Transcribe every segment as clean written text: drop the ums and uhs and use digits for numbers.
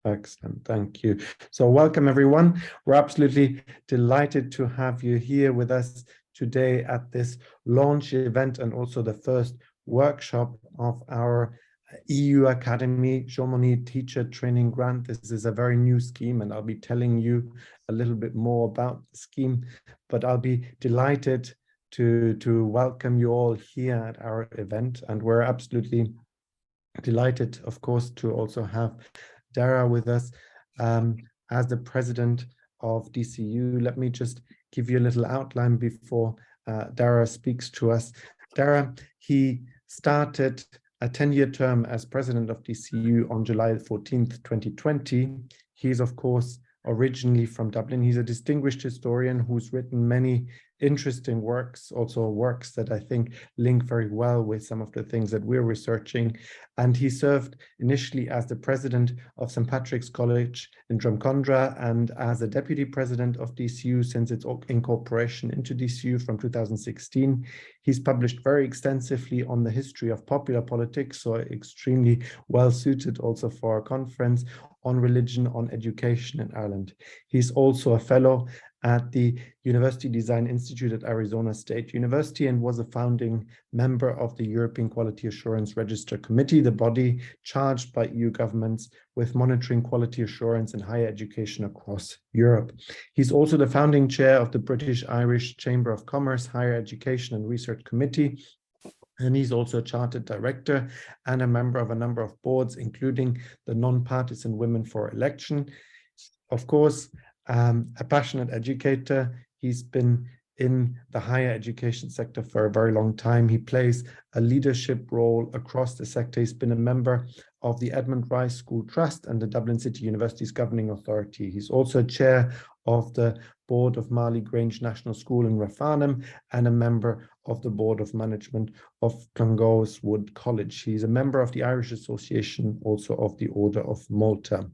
Excellent, thank you. So welcome everyone. We're absolutely delighted to have you here with us today at this launch event and also the first workshop of our EUACADEMY Chamonix Teacher Training Grant. This is a very new scheme and I'll be telling you a little bit more about the scheme, but I'll be delighted to welcome you all here at our event. And we're absolutely delighted, of course, to also have Daire with us as the president of DCU. Let me just give you a little outline before Daire speaks to us. Daire, he started a 10-year term as president of DCU on July 14th, 2020. He's, of course, originally from Dublin. He's a distinguished historian who's written many interesting works, also works that I think link very well with some of the things that we're researching. And he served initially as the president of St. Patrick's College in Drumcondra and as a deputy president of DCU since its incorporation into DCU from 2016. He's published very extensively on the history of popular politics, so extremely well suited also for our conference, on religion, on education in Ireland. He's also a fellow at the University Design Institute at Arizona State University and was a founding member of the European Quality Assurance Register Committee, the body charged by EU governments with monitoring quality assurance in higher education across Europe. He's also the founding chair of the British-Irish Chamber of Commerce Higher Education and Research Committee, and he's also a chartered director and a member of a number of boards, including the Nonpartisan Women for Election. Of course, a passionate educator. He's been in the higher education sector for a very long time. He plays a leadership role across the sector. He's been a member of the Edmund Rice School Trust and the Dublin City University's governing authority. He's also chair of the board of Marley Grange National School in Rafanham and a member of the board of management of Clongowes Wood College. He's a member of the Irish Association, also of the Order of Malta.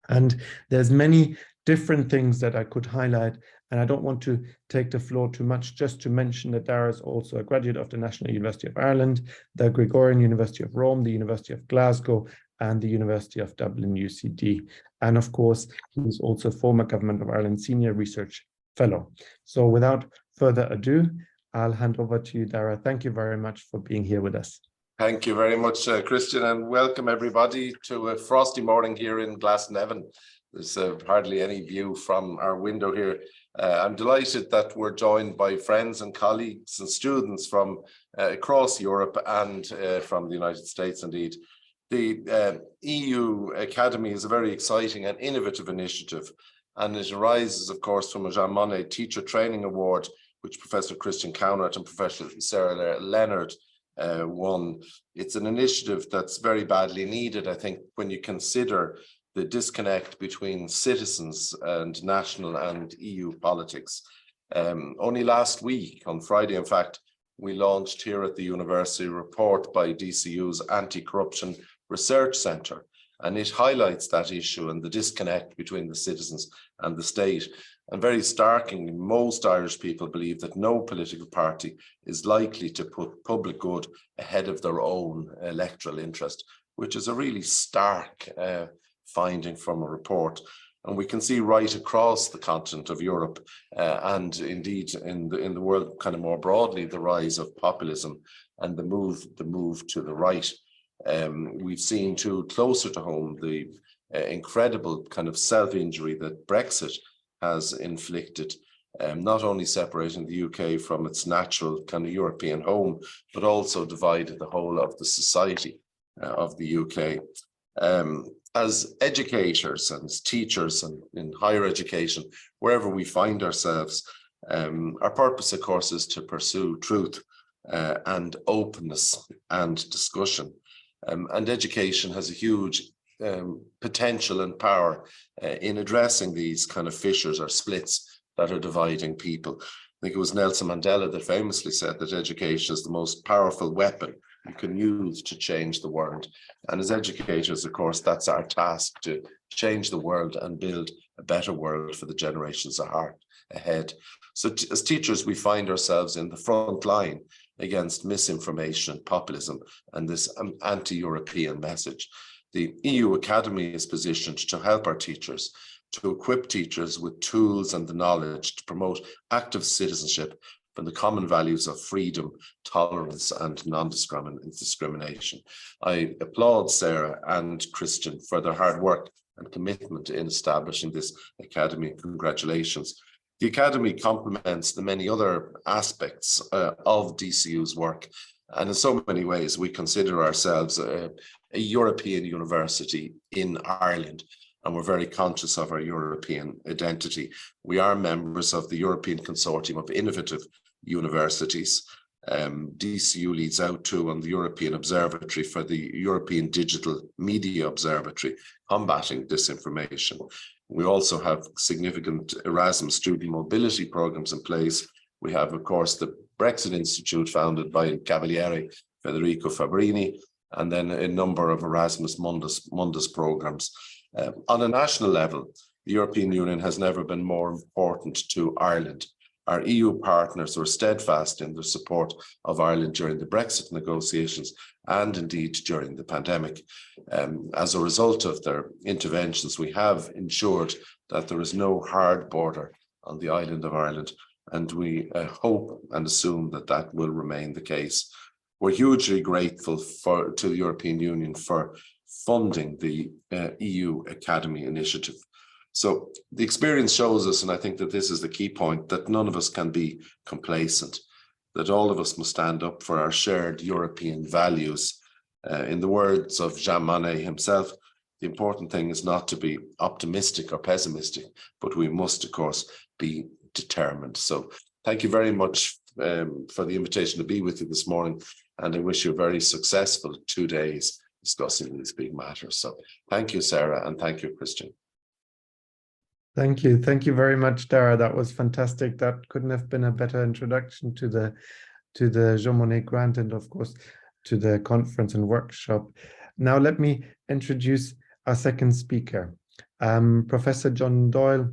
And there's many different things that I could highlight, and I don't want to take the floor too much, just to mention that Daire is also a graduate of the National University of Ireland, the Gregorian University of Rome, the University of Glasgow, and the University of Dublin, UCD. And of course, he's also a former Government of Ireland Senior Research Fellow. So without further ado, I'll hand over to you, Daire. Thank you very much for being here with us. Thank you very much, Christian, and welcome everybody to a frosty morning here in Glasnevin. There's hardly any view from our window here. I'm delighted that we're joined by friends and colleagues and students from across Europe and from the United States indeed. The EUACADEMY is a very exciting and innovative initiative, and it arises, of course, from a Jean Monnet Teacher Training Award, which Professor Christian Kaunert and Professor Sarah Léonard won. It's an initiative that's very badly needed, I think, when you consider the disconnect between citizens and national and EU politics. Only last week, on Friday, in fact, we launched here at the university a report by DCU's Anti-Corruption Research Centre, and it highlights that issue and the disconnect between the citizens and the state. And very starkingly, most Irish people believe that no political party is likely to put public good ahead of their own electoral interest, which is a really stark finding from a report. And we can see right across the continent of Europe and indeed in the world kind of more broadly, the rise of populism and the move to the right. We've seen too, closer to home, the incredible kind of self-injury that Brexit has inflicted, not only separating the UK from its natural kind of European home, but also divided the whole of the society of the UK. As educators and as teachers and in higher education, wherever we find ourselves, our purpose, of course, is to pursue truth and openness and discussion. And education has a huge potential and power in addressing these kind of fissures or splits that are dividing people. I think it was Nelson Mandela that famously said that education is the most powerful weapon you can use to change the world. And as educators, of course, that's our task, to change the world and build a better world for the generations ahead. So as teachers, we find ourselves in the front line against misinformation, populism, and this anti-European message. The EU Academy is positioned to help our teachers, to equip teachers with tools and the knowledge to promote active citizenship from the common values of freedom, tolerance, and non-discrimination. I applaud Sarah and Christian for their hard work and commitment in establishing this academy. Congratulations. The academy complements the many other aspects of DCU's work, and in so many ways we consider ourselves a European university in Ireland, and we're very conscious of our European identity. We are members of the European Consortium of Innovative Universities. DCU leads out to on the European Observatory for the European Digital Media Observatory, combating disinformation. We also have significant Erasmus student mobility programs in place. We have, of course, the Brexit Institute founded by Cavaliere Federico Fabbrini, and then a number of Erasmus Mundus programs. On a national level, the European Union has never been more important to Ireland. Our EU partners were steadfast in their support of Ireland during the Brexit negotiations and indeed during the pandemic. As a result of their interventions, we have ensured that there is no hard border on the island of Ireland, and we hope and assume that that will remain the case. We're hugely grateful to the European Union for funding the EU Academy initiative. So the experience shows us, and I think that this is the key point, that none of us can be complacent, that all of us must stand up for our shared European values. In the words of Jean Monnet himself, the important thing is not to be optimistic or pessimistic, but we must, of course, be determined. So thank you very much for the invitation to be with you this morning, and I wish you a very successful 2 days discussing these big matters. So thank you, Sarah, and thank you, Christian. Thank you. Thank you very much, Daire. That was fantastic. That couldn't have been a better introduction to the Jean Monnet grant and, of course, to the conference and workshop. Now, let me introduce our second speaker. Professor John Doyle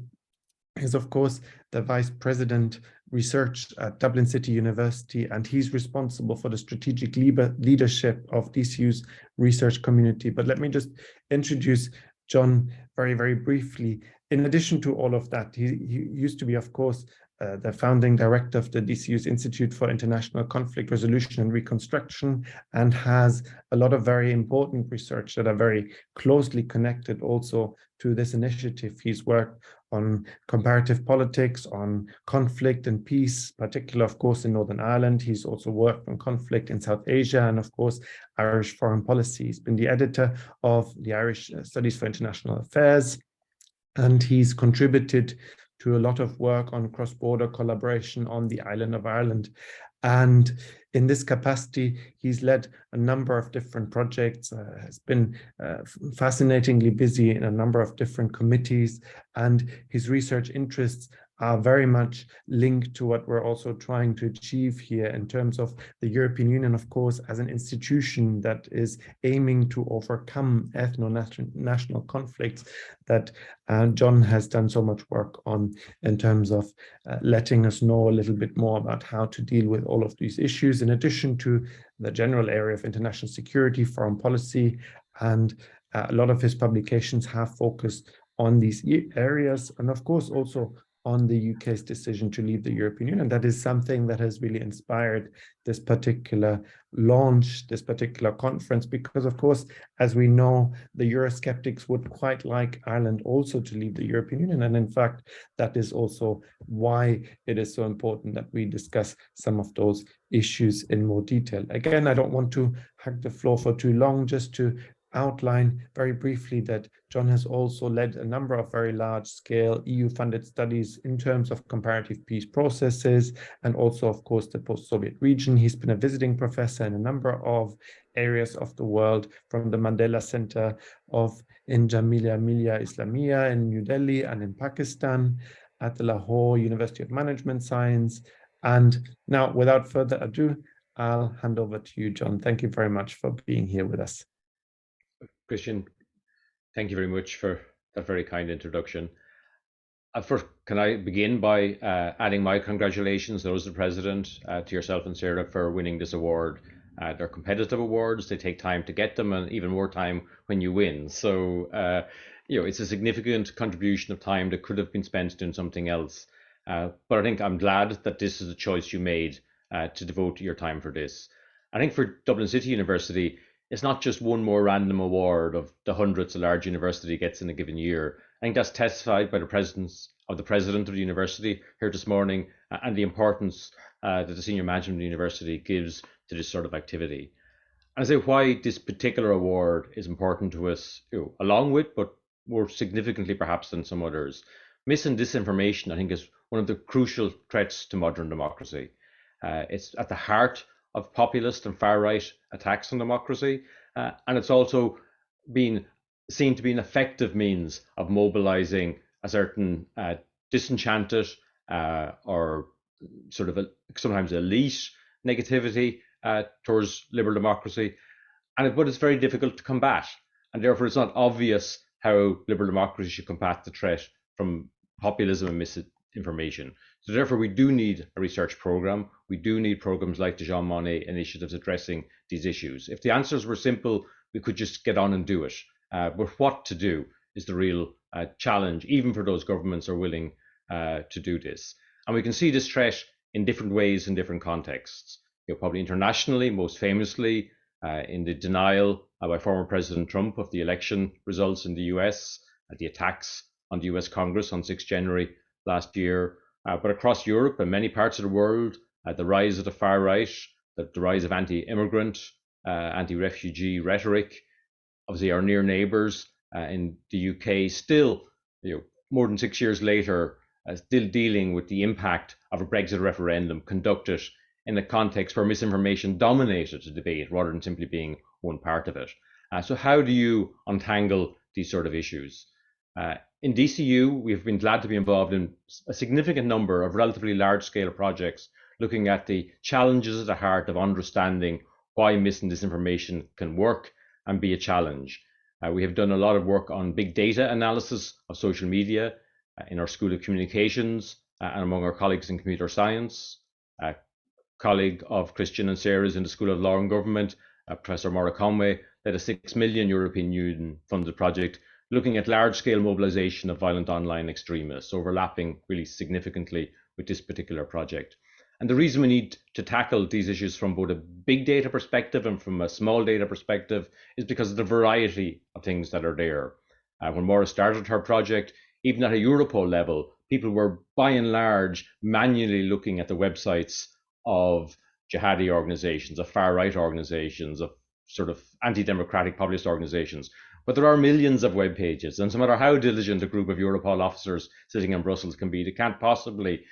is, of course, the Vice President Research at Dublin City University, and he's responsible for the strategic leadership of DCU's research community. But let me just introduce John very, very briefly. In addition to all of that, he used to be, of course, the founding director of the DCU's Institute for International Conflict Resolution and Reconstruction, and has a lot of very important research that are very closely connected also to this initiative. He's worked on comparative politics, on conflict and peace, particularly, of course, in Northern Ireland. He's also worked on conflict in South Asia and, of course, Irish foreign policy. He's been the editor of the Irish Studies for International Affairs, and he's contributed to a lot of work on cross-border collaboration on the island of Ireland. And in this capacity, he's led a number of different projects, has been fascinatingly busy in a number of different committees, and his research interests are very much linked to what we're also trying to achieve here in terms of the European Union, of course, as an institution that is aiming to overcome ethno-national conflicts that John has done so much work on in terms of letting us know a little bit more about how to deal with all of these issues, in addition to the general area of international security, foreign policy, and a lot of his publications have focused on these areas, and of course also on the UK's decision to leave the European Union. That is something that has really inspired this particular launch, this particular conference, because of course, as we know, the Eurosceptics would quite like Ireland also to leave the European Union. And in fact, that is also why it is so important that we discuss some of those issues in more detail. Again, I don't want to hug the floor for too long, just to outline very briefly that John has also led a number of very large-scale EU-funded studies in terms of comparative peace processes, and also, of course, the post-Soviet region. He's been a visiting professor in a number of areas of the world, from the Mandela Center in Jamia Millia Islamia in New Delhi and in Pakistan, at the Lahore University of Management Science. And now, without further ado, I'll hand over to you, John. Thank you very much for being here with us. Christian, thank you very much for that very kind introduction. First, can I begin by adding my congratulations, those of the President, to yourself and Sarah for winning this award. They're competitive awards. They take time to get them, and even more time when you win. So, it's a significant contribution of time that could have been spent doing something else. But I think I'm glad that this is a choice you made to devote your time for this. I think for Dublin City University, it's not just one more random award of the hundreds a large university gets in a given year. I think that's testified by the presence of the president of the university here this morning, and the importance that the senior management of the university gives to this sort of activity. And I say why this particular award is important to us, along with, but more significantly perhaps than some others. Mis and disinformation, I think, is one of the crucial threats to modern democracy. It's at the heart of populist and far-right attacks on democracy, and it's also been seen to be an effective means of mobilizing a certain disenchanted or sort of sometimes elite negativity towards liberal democracy, but it's very difficult to combat, and therefore it's not obvious how liberal democracy should combat the threat from populism and misinformation. So therefore we do need a research program. We do need programs like the Jean Monnet initiatives addressing these issues. If the answers were simple, we could just get on and do it. But what to do is the real challenge, even for those governments who are willing to do this. And we can see this threat in different ways in different contexts. Probably internationally, most famously in the denial by former President Trump of the election results in the US, the attacks on the US Congress on 6 January last year, but across Europe and many parts of the world, the rise of the far right, the rise of anti-immigrant, anti-refugee rhetoric. Obviously, our near neighbours in the UK still, more than 6 years later, still dealing with the impact of a Brexit referendum conducted in a context where misinformation dominated the debate rather than simply being one part of it. So how do you untangle these sort of issues? In DCU, we've been glad to be involved in a significant number of relatively large-scale projects looking at the challenges at the heart of understanding why mis and disinformation can work and be a challenge. We have done a lot of work on big data analysis of social media in our School of Communications and among our colleagues in computer science. A colleague of Christian and Sarah's in the School of Law and Government, Professor Maura Conway, led a 6 million European Union funded project looking at large-scale mobilization of violent online extremists, overlapping really significantly with this particular project. And the reason we need to tackle these issues from both a big data perspective and from a small data perspective is because of the variety of things that are there. When Maura started her project, even at a Europol level, people were by and large manually looking at the websites of jihadi organizations, of far-right organizations, of sort of anti-democratic populist organizations. But there are millions of web pages, and no matter how diligent a group of Europol officers sitting in Brussels can be, they can't possibly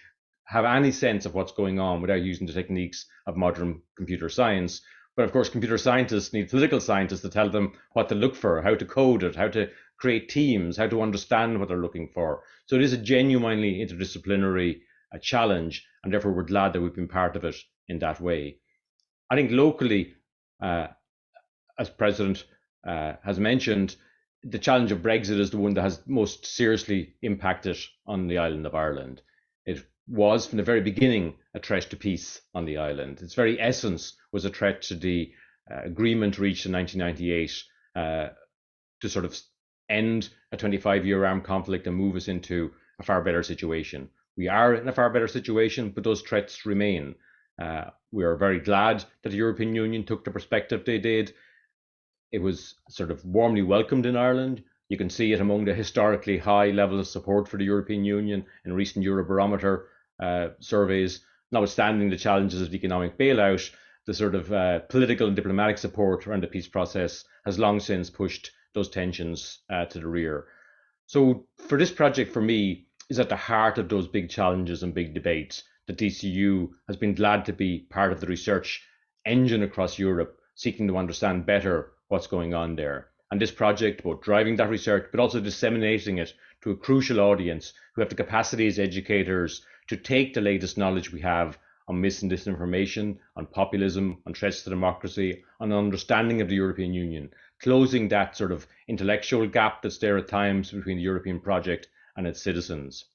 have any sense of what's going on without using the techniques of modern computer science. But of course, computer scientists need political scientists to tell them what to look for, how to code it, how to create teams, how to understand what they're looking for. So it is a genuinely interdisciplinary challenge, and therefore we're glad that we've been part of it in that way. I think locally, as President has mentioned, the challenge of Brexit is the one that has most seriously impacted on the island of Ireland. It was from the very beginning a threat to peace on the island. Its very essence was a threat to the agreement reached in 1998 to sort of end a 25-year armed conflict and move us into a far better situation. We are in a far better situation, but those threats remain. We are very glad that the European Union took the perspective they did. It was sort of warmly welcomed in Ireland. You can see it among the historically high level of support for the European Union in recent Eurobarometer surveys. Notwithstanding the challenges of the economic bailout, the sort of political and diplomatic support around the peace process has long since pushed those tensions to the rear. So for this project, for me, is at the heart of those big challenges and big debates. The DCU has been glad to be part of the research engine across Europe, seeking to understand better what's going on there. And this project, both driving that research, but also disseminating it to a crucial audience who have the capacity as educators to take the latest knowledge we have on mis and disinformation, on populism, on threats to democracy, on an understanding of the European Union, closing that sort of intellectual gap that's there at times between the European project and its citizens.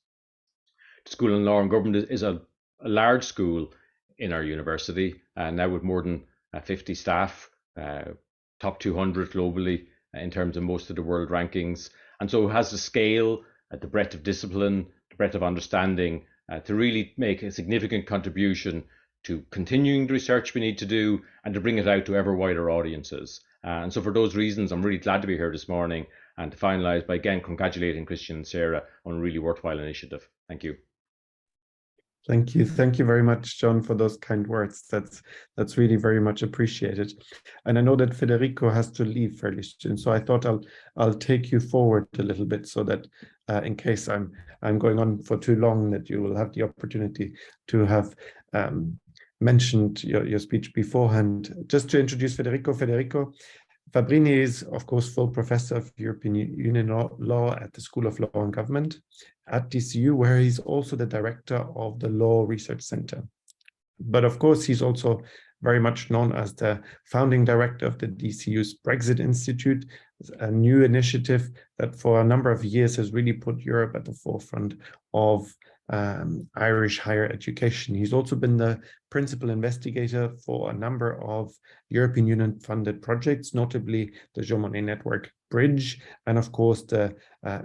The School of Law and Government is a large school in our university, now with more than 50 staff, top 200 globally in terms of most of the world rankings. And so it has the scale, the breadth of discipline, the breadth of understanding to really make a significant contribution to continuing the research we need to do and to bring it out to ever wider audiences. And so for those reasons, I'm really glad to be here this morning and to finalise by again congratulating Christian and Sarah on a really worthwhile initiative. Thank you. Thank you very much, John, for those kind words. That's really very much appreciated. And I know that Federico has to leave fairly soon, so I thought I'll take you forward a little bit so that in case I'm going on for too long, that you will have the opportunity to have mentioned your speech beforehand. Just to introduce Federico Fabbrini is, of course, full professor of European Union law at the School of Law and Government at DCU, where he's also the director of the Law Research Center. But of course, he's also very much known as the founding director of the DCU's Brexit Institute, a new initiative that for a number of years has really put Europe at the forefront of Irish higher education. He's also been the principal investigator for a number of European Union funded projects, notably the Jean Monnet Network Bridge, and of course the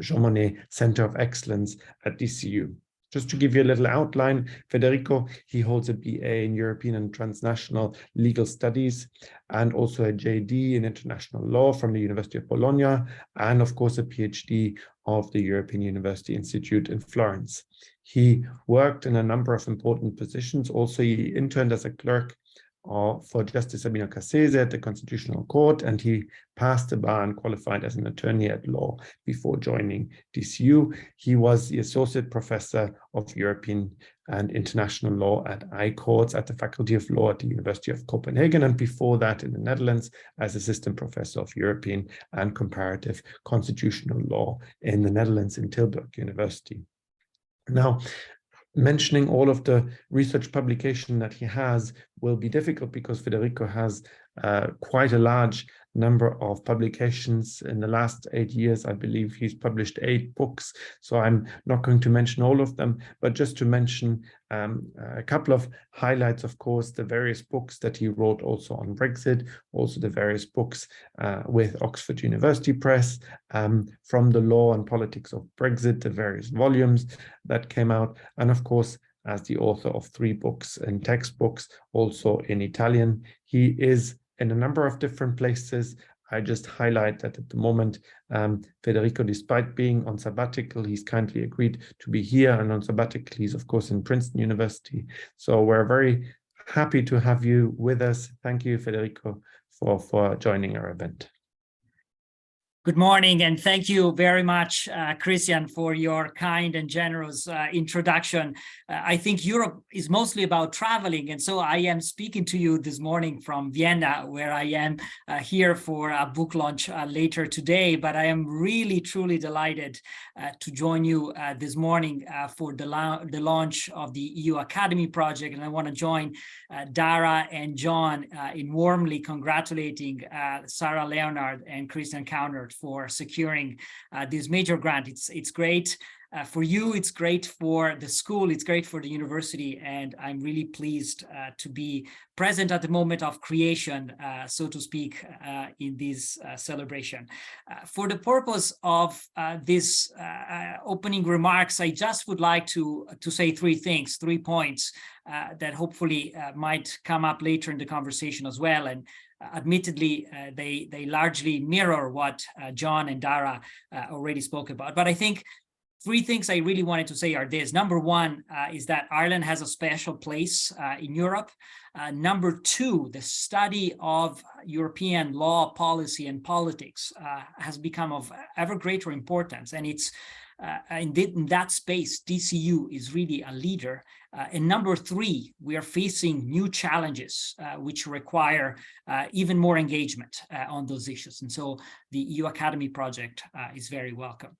Jean Monnet Center of Excellence at DCU. Just to give you a little outline, Federico, he holds a BA in European and Transnational Legal Studies and also a JD in International Law from the University of Bologna, and of course a PhD of the European University Institute in Florence. He worked in a number of important positions. Also, he interned as a clerk for Justice Sabino Cassese at the Constitutional Court, and he passed the bar and qualified as an attorney at law before joining DCU. He was the Associate Professor of European and International Law at I-Courts at the Faculty of Law at the University of Copenhagen, and before that in the Netherlands as Assistant Professor of European and Comparative Constitutional Law in the Netherlands in Tilburg University. Now, mentioning all of the research publication that he has will be difficult because Federico has quite a large number of publications. In the last 8 years, I believe he's published 8 books. So I'm not going to mention all of them, but just to mention a couple of highlights, of course, the various books that he wrote also on Brexit, also the various books with Oxford University Press, from the law and politics of Brexit, the various volumes that came out, and of course, as the author of 3 books and textbooks, also in Italian. He is in a number of different places. I just highlight that at the moment, Federico, despite being on sabbatical, he's kindly agreed to be here, and on sabbatical, he's of course in Princeton University. So we're very happy to have you with us. Thank you, Federico, for joining our event. Good morning, and thank you very much, Christian, for your kind and generous introduction. I think Europe is mostly about traveling, and so I am speaking to you this morning from Vienna, where I am here for a book launch later today, but I am really, truly delighted to join you this morning for the launch of the EUACADEMY project, and I want to join Daire and John in warmly congratulating Sarah Léonard and Christian Kaunert for securing this major grant. It's great for you, it's great for the school, it's great for the university, and I'm really pleased to be present at the moment of creation, so to speak, in this celebration. For the purpose of this opening remarks, I just would like to say 3 things, 3 points that hopefully might come up later in the conversation as well. And admittedly, they largely mirror what John and Daire already spoke about. But I think 3 things I really wanted to say are this. Number 1 is that Ireland has a special place in Europe. Number 2, the study of European law, policy, and politics has become of ever greater importance. And it's in that space, DCU is really a leader. And number 3, we are facing new challenges which require even more engagement on those issues. And so the EUACADEMY project is very welcome.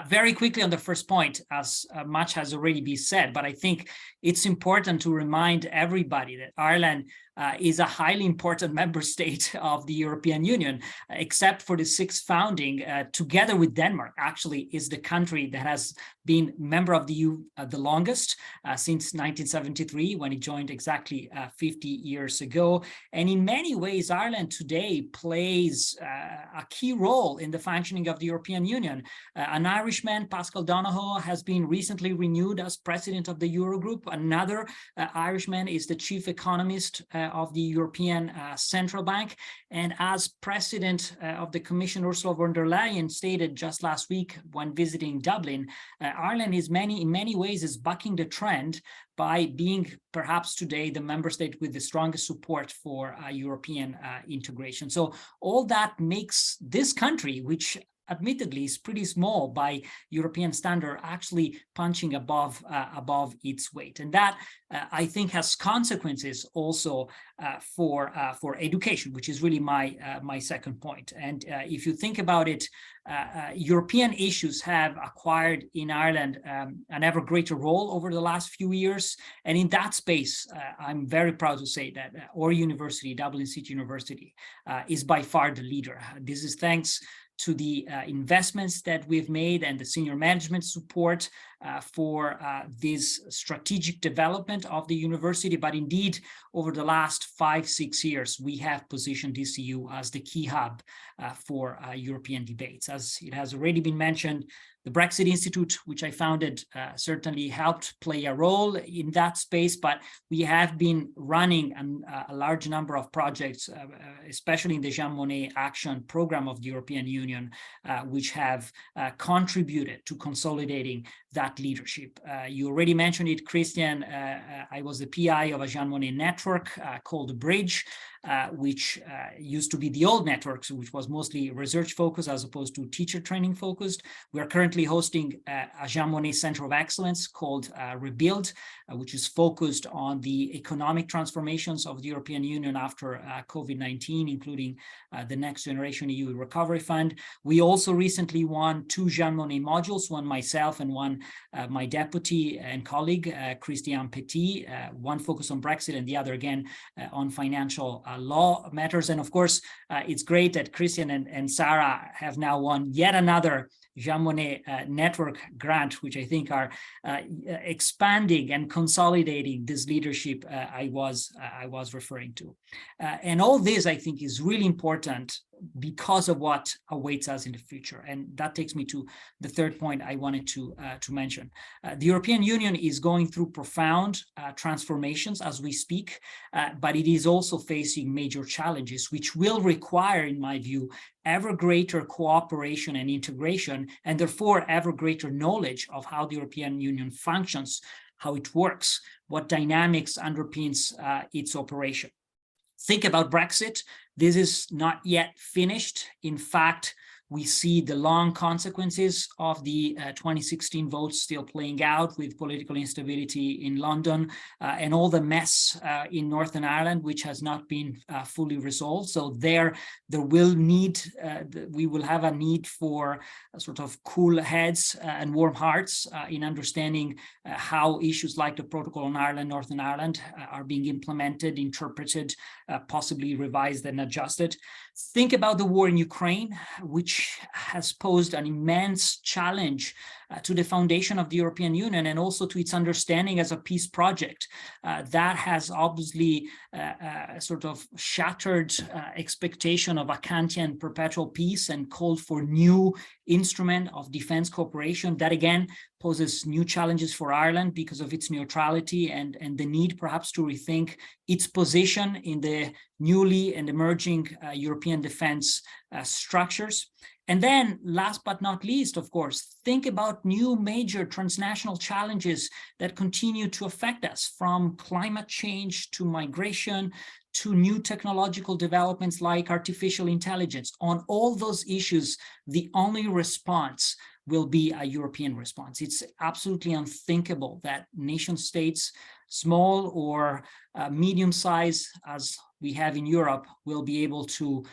Very quickly on the first point, as much has already been said, but I think it's important to remind everybody that Ireland is a highly important member state of the European Union, except for the sixth founding, together with Denmark, actually is the country that has been member of the EU the longest, since 1973, when it joined exactly 50 years ago. And in many ways, Ireland today plays a key role in the functioning of the European Union. An Irishman, Pascal Donohoe, has been recently renewed as president of the Eurogroup. Another Irishman is the chief economist of the European Central Bank. And as president of the Commission, Ursula von der Leyen stated just last week when visiting Dublin, Ireland is in many ways is bucking the trend by being perhaps today the member state with the strongest support for European integration. So all that makes this country, which admittedly is pretty small by European standard, actually punching above its weight. And that, I think, has consequences also for education, which is really my second point. And if you think about it, European issues have acquired in Ireland an ever greater role over the last few years. And in that space, I'm very proud to say that our university, Dublin City University, is by far the leader. This is thanks to the investments that we've made and the senior management support for this strategic development of the university. But indeed, over the last 5-6 years, we have positioned DCU as the key hub for European debates. As it has already been mentioned, the Brexit Institute, which I founded, certainly helped play a role in that space, but we have been running a large number of projects, especially in the Jean Monnet Action Program of the European Union, which have contributed to consolidating that leadership. You already mentioned it, Christian. I was the PI of a Jean Monnet network called Bridge, which used to be the old networks, which was mostly research focused as opposed to teacher training focused. We are currently hosting a Jean Monnet Center of Excellence called Rebuild, which is focused on the economic transformations of the European Union after COVID-19, including the Next Generation EU Recovery Fund. We also recently won 2 Jean Monnet modules, one myself and one my deputy and colleague, Christian Petit, one focused on Brexit and the other again on financial law matters. And of course, it's great that Christian and Sarah have now won yet another Jean Monnet network grant, which I think are expanding and consolidating this leadership I was referring to. And all this, I think, is really important because of what awaits us in the future. And that takes me to the third point I wanted to mention. The European Union is going through profound transformations as we speak, but it is also facing major challenges, which will require, in my view, ever greater cooperation and integration, and therefore ever greater knowledge of how the European Union functions, how it works, what dynamics underpins its operation. Think about Brexit. This is not yet finished. In fact, we see the long consequences of the 2016 votes still playing out with political instability in London and all the mess in Northern Ireland, which has not been fully resolved. So we will have a need for a sort of cool heads and warm hearts in understanding how issues like the Protocol on Ireland, Northern Ireland are being implemented, interpreted, possibly revised and adjusted. Think about the war in Ukraine, which has posed an immense challenge to the foundation of the European Union and also to its understanding as a peace project. That has obviously sort of shattered expectation of a Kantian perpetual peace and called for new instrument of defense cooperation. That again poses new challenges for Ireland because of its neutrality and the need perhaps to rethink its position in the newly and emerging European defense structures. And then last but not least, of course, think about new major transnational challenges that continue to affect us, from climate change to migration to new technological developments like artificial intelligence. On all those issues, the only response will be a European response. It's absolutely unthinkable that nation states, small or medium size, as we have in Europe, will be able to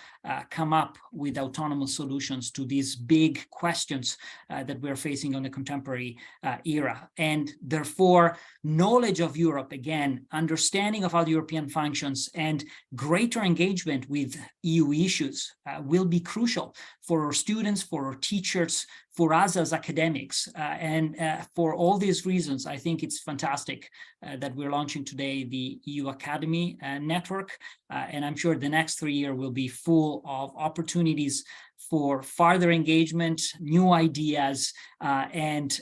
come up with autonomous solutions to these big questions that we're facing on the contemporary era. And therefore, knowledge of Europe, again, understanding of how the European functions and greater engagement with EU issues will be crucial for our students, for our teachers, for us as academics. And for all these reasons, I think it's fantastic that we're launching today the EUACADEMY network. And I'm sure the next 3 years will be full of opportunities for further engagement, new ideas, and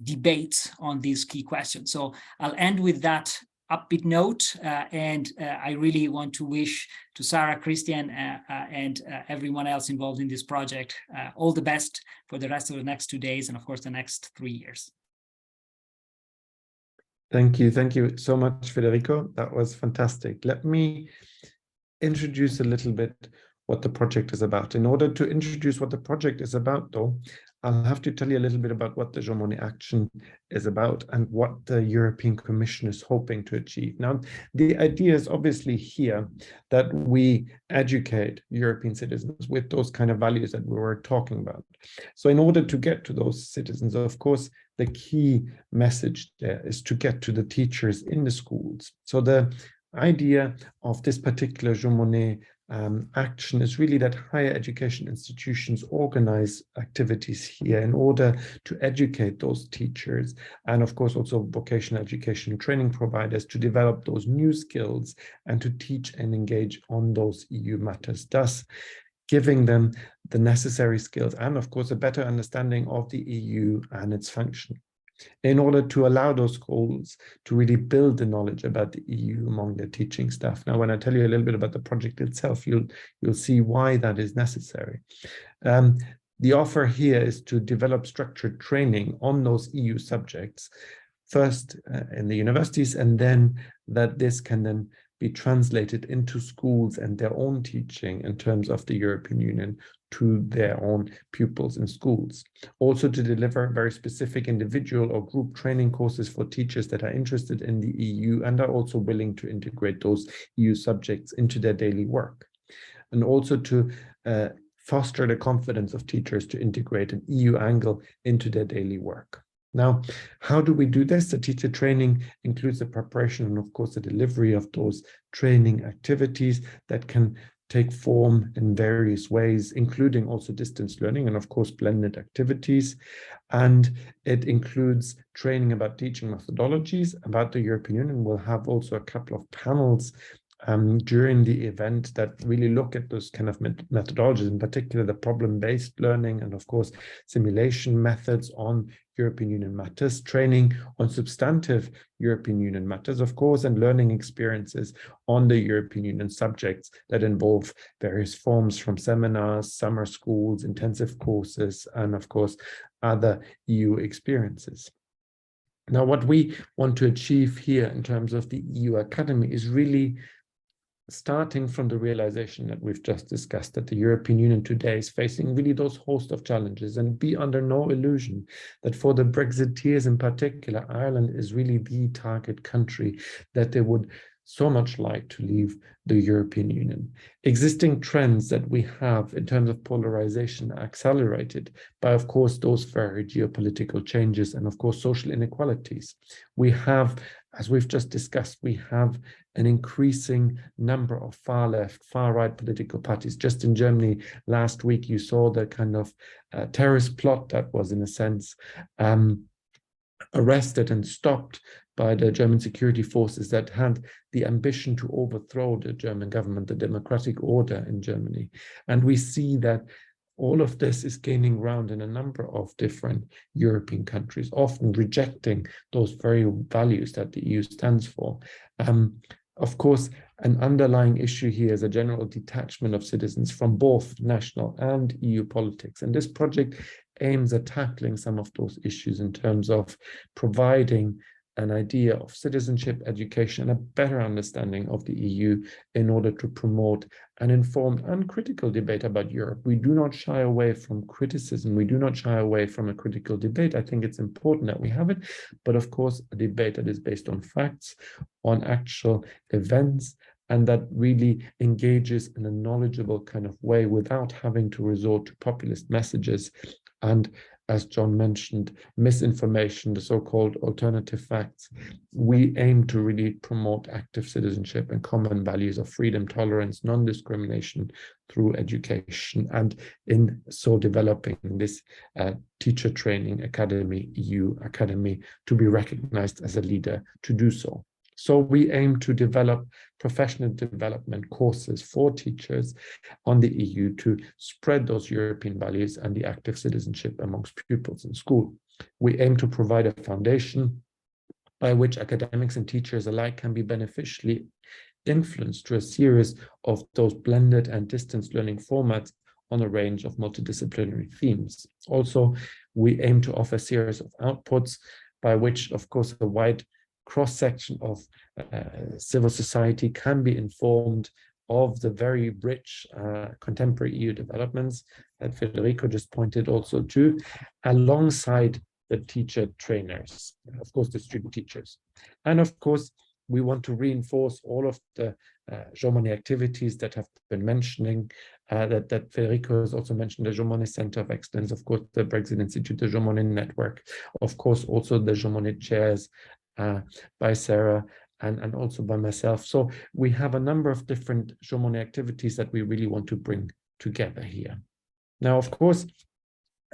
debates on these key questions. So I'll end with that upbeat note, and I really want to wish to Sarah, Christian, and everyone else involved in this project all the best for the rest of the next 2 days and, of course, the next 3 years. Thank you so much, Federico. That was fantastic. Let me introduce a little bit what the project is about. In order to introduce what the project is about, though, I'll have to tell you a little bit about what the Jean Monnet Action is about and what the European Commission is hoping to achieve. Now, the idea is obviously here that we educate European citizens with those kind of values that we were talking about. So in order to get to those citizens, of course, the key message there is to get to the teachers in the schools. So the idea of this particular Jean Monnet action is really that higher education institutions organize activities here in order to educate those teachers and, of course, also vocational education training providers to develop those new skills and to teach and engage on those EU matters, thus giving them the necessary skills and, of course, a better understanding of the EU and its function, in order to allow those schools to really build the knowledge about the EU among their teaching staff. Now, when I tell you a little bit about the project itself, you'll see why that is necessary. The offer here is to develop structured training on those EU subjects, first in the universities, and then that this can then be translated into schools and their own teaching in terms of the European Union to their own pupils in schools. Also to deliver very specific individual or group training courses for teachers that are interested in the EU and are also willing to integrate those EU subjects into their daily work. And also to foster the confidence of teachers to integrate an EU angle into their daily work. Now, how do we do this? The teacher training includes the preparation and, of course, the delivery of those training activities that can take form in various ways, including also distance learning and, of course, blended activities. And it includes training about teaching methodologies about the European Union. We'll have also a couple of panels during the event that really look at those kind of methodologies, in particular the problem-based learning and, of course, simulation methods on European Union matters, training on substantive European Union matters, of course, and learning experiences on the European Union subjects that involve various forms from seminars, summer schools, intensive courses, and, of course, other EU experiences. Now, what we want to achieve here in terms of the EUACADEMY is really starting from the realization that we've just discussed, that the European Union today is facing really those host of challenges, and be under no illusion that for the Brexiteers in particular, Ireland is really the target country that they would so much like to leave the European Union. Existing trends that we have in terms of polarization are accelerated by, of course, those very geopolitical changes and, of course, social inequalities. We have, as we've just discussed, we have an increasing number of far-left, far-right political parties. Just in Germany last week, you saw the kind of terrorist plot that was, in a sense, arrested and stopped by the German security forces that had the ambition to overthrow the German government, the democratic order in Germany. And we see that all of this is gaining ground in a number of different European countries, often rejecting those very values that the EU stands for. Of course, an underlying issue here is a general detachment of citizens from both national and EU politics. And this project aims at tackling some of those issues in terms of providing an idea of citizenship, education, and a better understanding of the EU in order to promote an informed and critical debate about Europe. We do not shy away from criticism. We do not shy away from a critical debate. I think it's important that we have it, but of course, a debate that is based on facts, on actual events, and that really engages in a knowledgeable kind of way without having to resort to populist messages and, as John mentioned, misinformation, the so-called alternative facts. We aim to really promote active citizenship and common values of freedom, tolerance, non-discrimination through education, and in so developing this teacher training academy, EUACADEMY, to be recognized as a leader to do so. So we aim to develop professional development courses for teachers on the EU to spread those European values and the active citizenship amongst pupils in school. We aim to provide a foundation by which academics and teachers alike can be beneficially influenced through a series of those blended and distance learning formats on a range of multidisciplinary themes. Also, we aim to offer a series of outputs by which, of course, a wide cross-section of civil society can be informed of the very rich contemporary EU developments that Federico just pointed also to, alongside the teacher trainers, of course, the student teachers. And of course, we want to reinforce all of the Jean Monnet activities that have been mentioning, that Federico has also mentioned, the Jean Monnet Center of Excellence, of course, the Brexit Institute, the Jean Monnet Network, of course, also the Jean Monnet chairs, by Sarah and also by myself. So we have a number of different Jean Monnet activities that we really want to bring together here. Now, of course,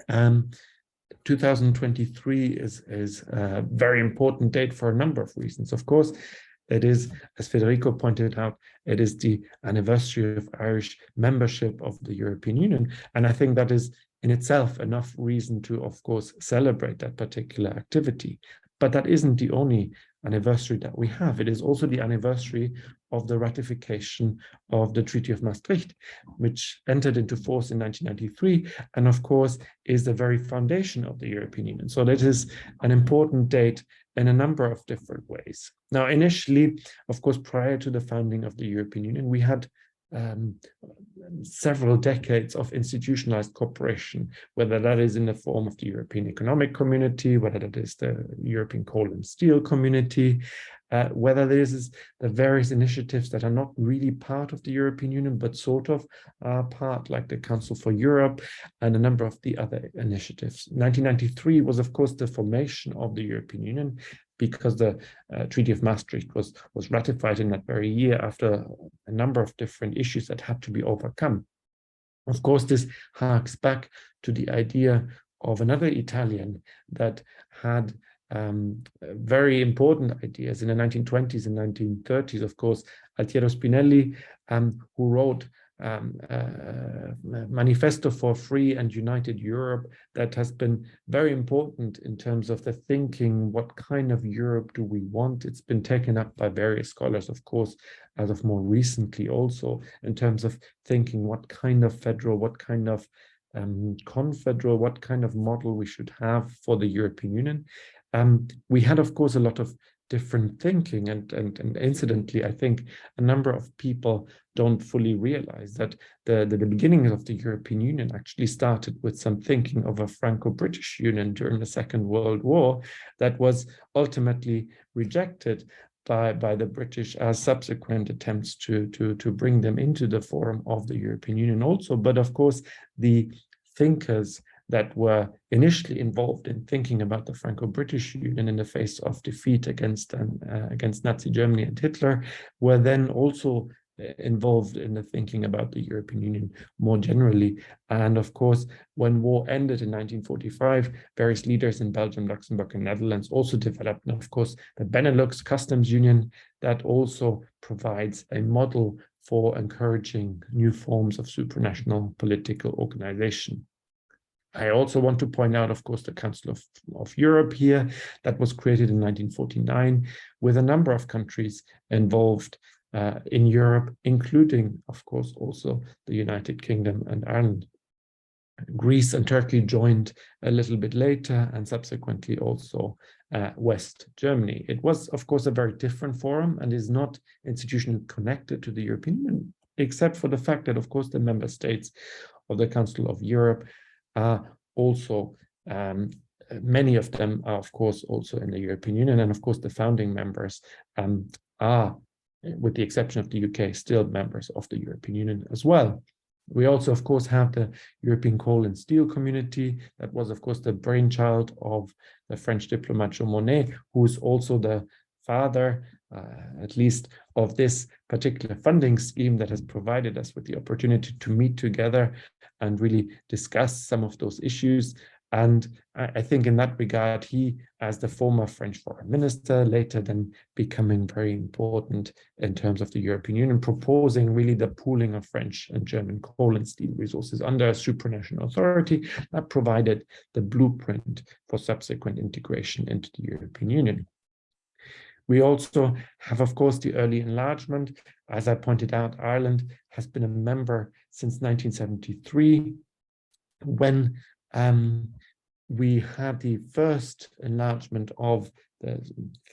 2023 is a very important date for a number of reasons. Of course, it is, as Federico pointed out, it is the anniversary of Irish membership of the European Union. And I think that is in itself enough reason to, of course, celebrate that particular activity. But that isn't the only anniversary that we have. It is also the anniversary of the ratification of the Treaty of Maastricht, which entered into force in 1993, and of course is the very foundation of the European Union. So that is an important date in a number of different ways. Now, initially, of course, prior to the founding of the European Union, we had several decades of institutionalized cooperation, whether that is in the form of the European Economic Community, whether that is the European Coal and Steel Community, whether there is the various initiatives that are not really part of the European Union, but sort of part, like the Council for Europe and a number of the other initiatives. 1993 was, of course, the formation of the European Union, because the Treaty of Maastricht was ratified in that very year after a number of different issues that had to be overcome. Of course, this harks back to the idea of another Italian that had very important ideas in the 1920s and 1930s, of course, Altiero Spinelli, who wrote Manifesto for Free and United Europe, that has been very important in terms of the thinking, what kind of Europe do we want? It's been taken up by various scholars, of course, as of more recently also, in terms of thinking what kind of federal, what kind of confederal, what kind of model we should have for the European Union. We had, of course, a lot of different thinking, and incidentally, I think a number of people don't fully realize that the beginning of the European Union actually started with some thinking of a Franco-British Union during the Second World War that was ultimately rejected by the British as subsequent attempts to bring them into the forum of the European Union also. But of course, the thinkers that were initially involved in thinking about the Franco-British Union in the face of defeat against Nazi Germany and Hitler were then also involved in the thinking about the European Union more generally. And of course, when war ended in 1945, various leaders in Belgium, Luxembourg, and Netherlands also developed, and of course, the Benelux Customs Union that also provides a model for encouraging new forms of supranational political organization. I also want to point out, of course, the Council of Europe here that was created in 1949 with a number of countries involved in Europe, including, of course, also the United Kingdom and Ireland. Greece and Turkey joined a little bit later, and subsequently also West Germany. It was, of course, a very different forum and is not institutionally connected to the European Union, except for the fact that, of course, the member states of the Council of Europe are also, many of them are, of course, also in the European Union. And of course, the founding members are, with the exception of the UK, still members of the European Union as well. We also, of course, have the European Coal and Steel Community. That was, of course, the brainchild of the French diplomat Jean Monnet, who is also the father, at least, of this particular funding scheme that has provided us with the opportunity to meet together and really discuss some of those issues. And I think in that regard, he, as the former French foreign minister, later then becoming very important in terms of the European Union, proposing really the pooling of French and German coal and steel resources under a supranational authority that provided the blueprint for subsequent integration into the European Union. We also have, of course, the early enlargement. As I pointed out, Ireland has been a member since 1973, when we had the first enlargement of the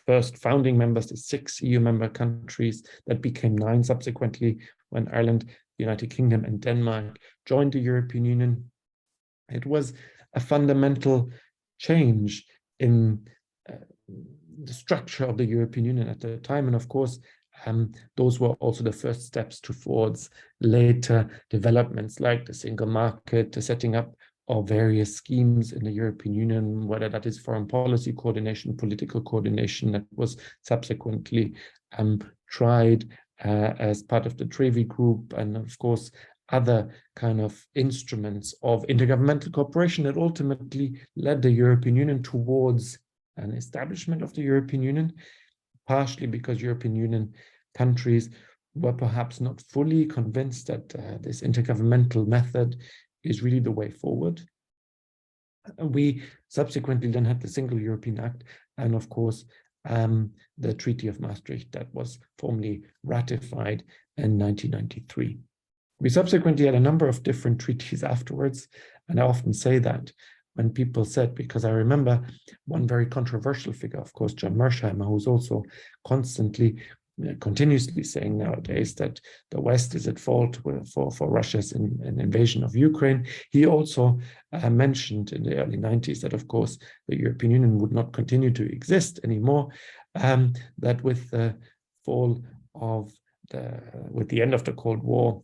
first founding members, the 6 EU member countries that became 9 subsequently when Ireland, the United Kingdom, and Denmark joined the European Union. It was a fundamental change in the structure of the European Union at the time. And of course, those were also the first steps towards later developments like the single market, the setting up of various schemes in the European Union, whether that is foreign policy coordination, political coordination, that was subsequently tried as part of the Trevi Group, and of course other kind of instruments of intergovernmental cooperation that ultimately led the European Union towards an establishment of the European Union, partially because European Union countries were perhaps not fully convinced that this intergovernmental method is really the way forward. We subsequently then had the Single European Act, and of course the Treaty of Maastricht that was formally ratified in 1993. We subsequently had a number of different treaties afterwards, and I often say that when people said, because I remember one very controversial figure, of course, John Mersheimer, who's also continuously saying nowadays that the West is at fault for Russia's invasion of Ukraine. He also mentioned in the early 90s that, of course, the European Union would not continue to exist anymore, that with the fall of with the end of the Cold War,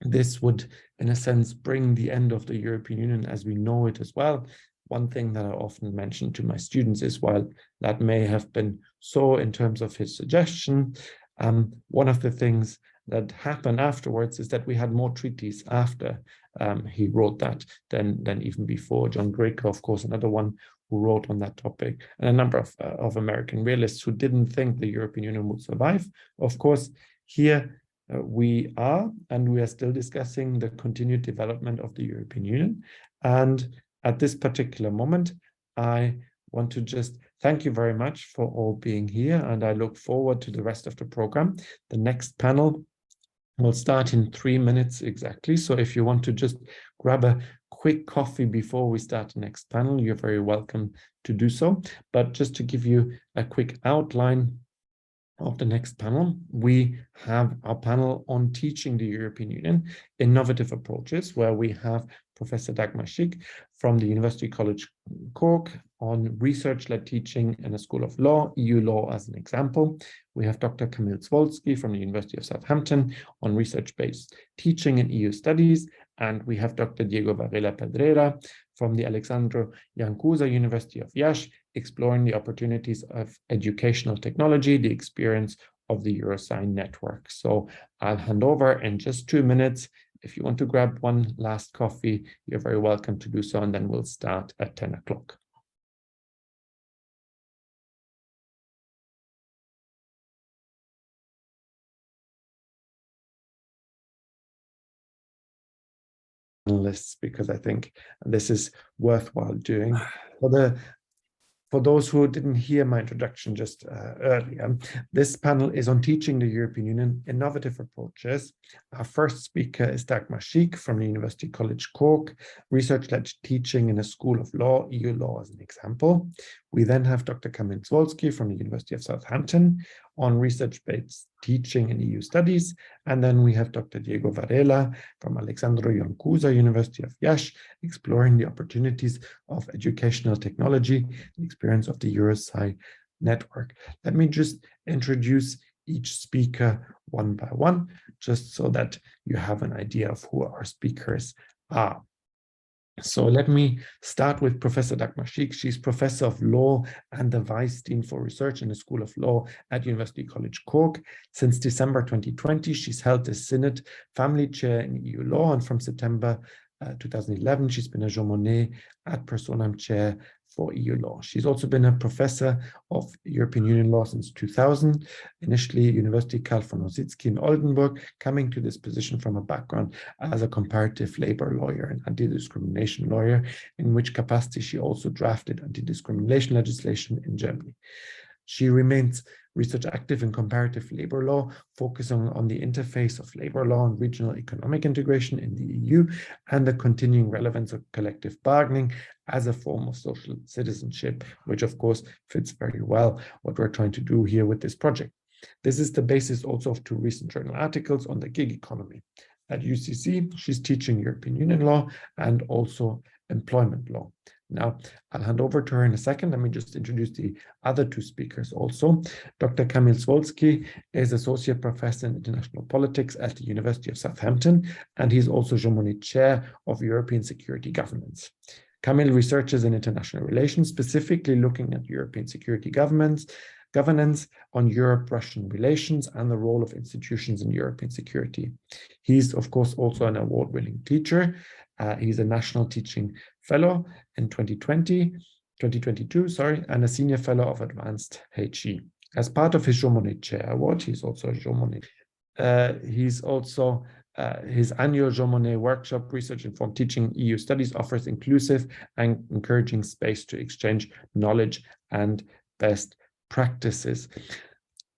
this would, in a sense, bring the end of the European Union as we know it as well. One thing that I often mention to my students is, while that may have been so in terms of his suggestion, one of the things that happened afterwards is that we had more treaties after he wrote that than even before. John Draco, of course, another one who wrote on that topic, and a number of American realists who didn't think the European Union would survive. Of course, here we are still discussing the continued development of the European Union. And at this particular moment, I want to just thank you very much for all being here, and I look forward to the rest of the program. The next panel will start in 3 minutes exactly. So if you want to just grab a quick coffee before we start the next panel, you're very welcome to do so. But just to give you a quick outline of the next panel, we have our panel on teaching the European Union, innovative approaches, where we have Professor Dagmar Schiek from the University College Cork on research-led teaching in a School of Law, EU law as an example. We have Dr. Kamil Zwolski from the University of Southampton on research-based teaching in EU studies. And we have Dr. Diego Varela Pedrera from the Alexandru Iancuza University of Iași, exploring the opportunities of educational technology, the experience of the Eurosign network. So I'll hand over in just 2 minutes. If you want to grab one last coffee, you're very welcome to do so, and then we'll start at 10 o'clock. Because I think this is worthwhile doing. For those who didn't hear my introduction just earlier, this panel is on teaching the European Union innovative approaches. Our first speaker is Dagmar Schiek from the University College Cork, research-led teaching in a School of Law, EU law as an example. We then have Dr. Kamil Zwolski from the University of Southampton on research-based teaching in EU studies. And then we have Dr. Diego Varela from Alexandru Ioan Cuza University of Iași, exploring the opportunities of educational technology and experience of the EUROSCI network. Let me just introduce each speaker one by one, just so that you have an idea of who our speakers are. So let me start with Professor Dagmar Schiek. She's Professor of Law and the Vice Dean for Research in the School of Law at University College Cork. Since December 2020, she's held the Synod Family Chair in EU Law, and from September 2011, she's been a Jean Monnet ad personam chair for EU law. She's also been a professor of European Union law since 2000, initially University Karl von Ossietzky in Oldenburg, coming to this position from a background as a comparative labor lawyer and anti-discrimination lawyer, in which capacity she also drafted anti-discrimination legislation in Germany. She remains research active in comparative labor law, focusing on the interface of labor law and regional economic integration in the EU and the continuing relevance of collective bargaining as a form of social citizenship, which of course fits very well what we're trying to do here with this project. This is the basis also of two recent journal articles on the gig economy. At UCC, she's teaching European Union law and also employment law. Now, I'll hand over to her in a second. Let me just introduce the other two speakers also. Dr. Kamil Zwolski is Associate Professor in International Politics at the University of Southampton, and he's also Jean Monnet Chair of European Security Governance. Kamil researches in international relations, specifically looking at European security governance on Europe-Russian relations and the role of institutions in European security. He's, of course, also an award-winning teacher. He's a national teaching fellow in 2022, and a senior fellow of advanced HE. As part of his Jean Monnet Chair Award, he's also a Jean Monnet. His annual Jean Monnet workshop, Research Informed Teaching EU Studies, offers inclusive and encouraging space to exchange knowledge and best practices.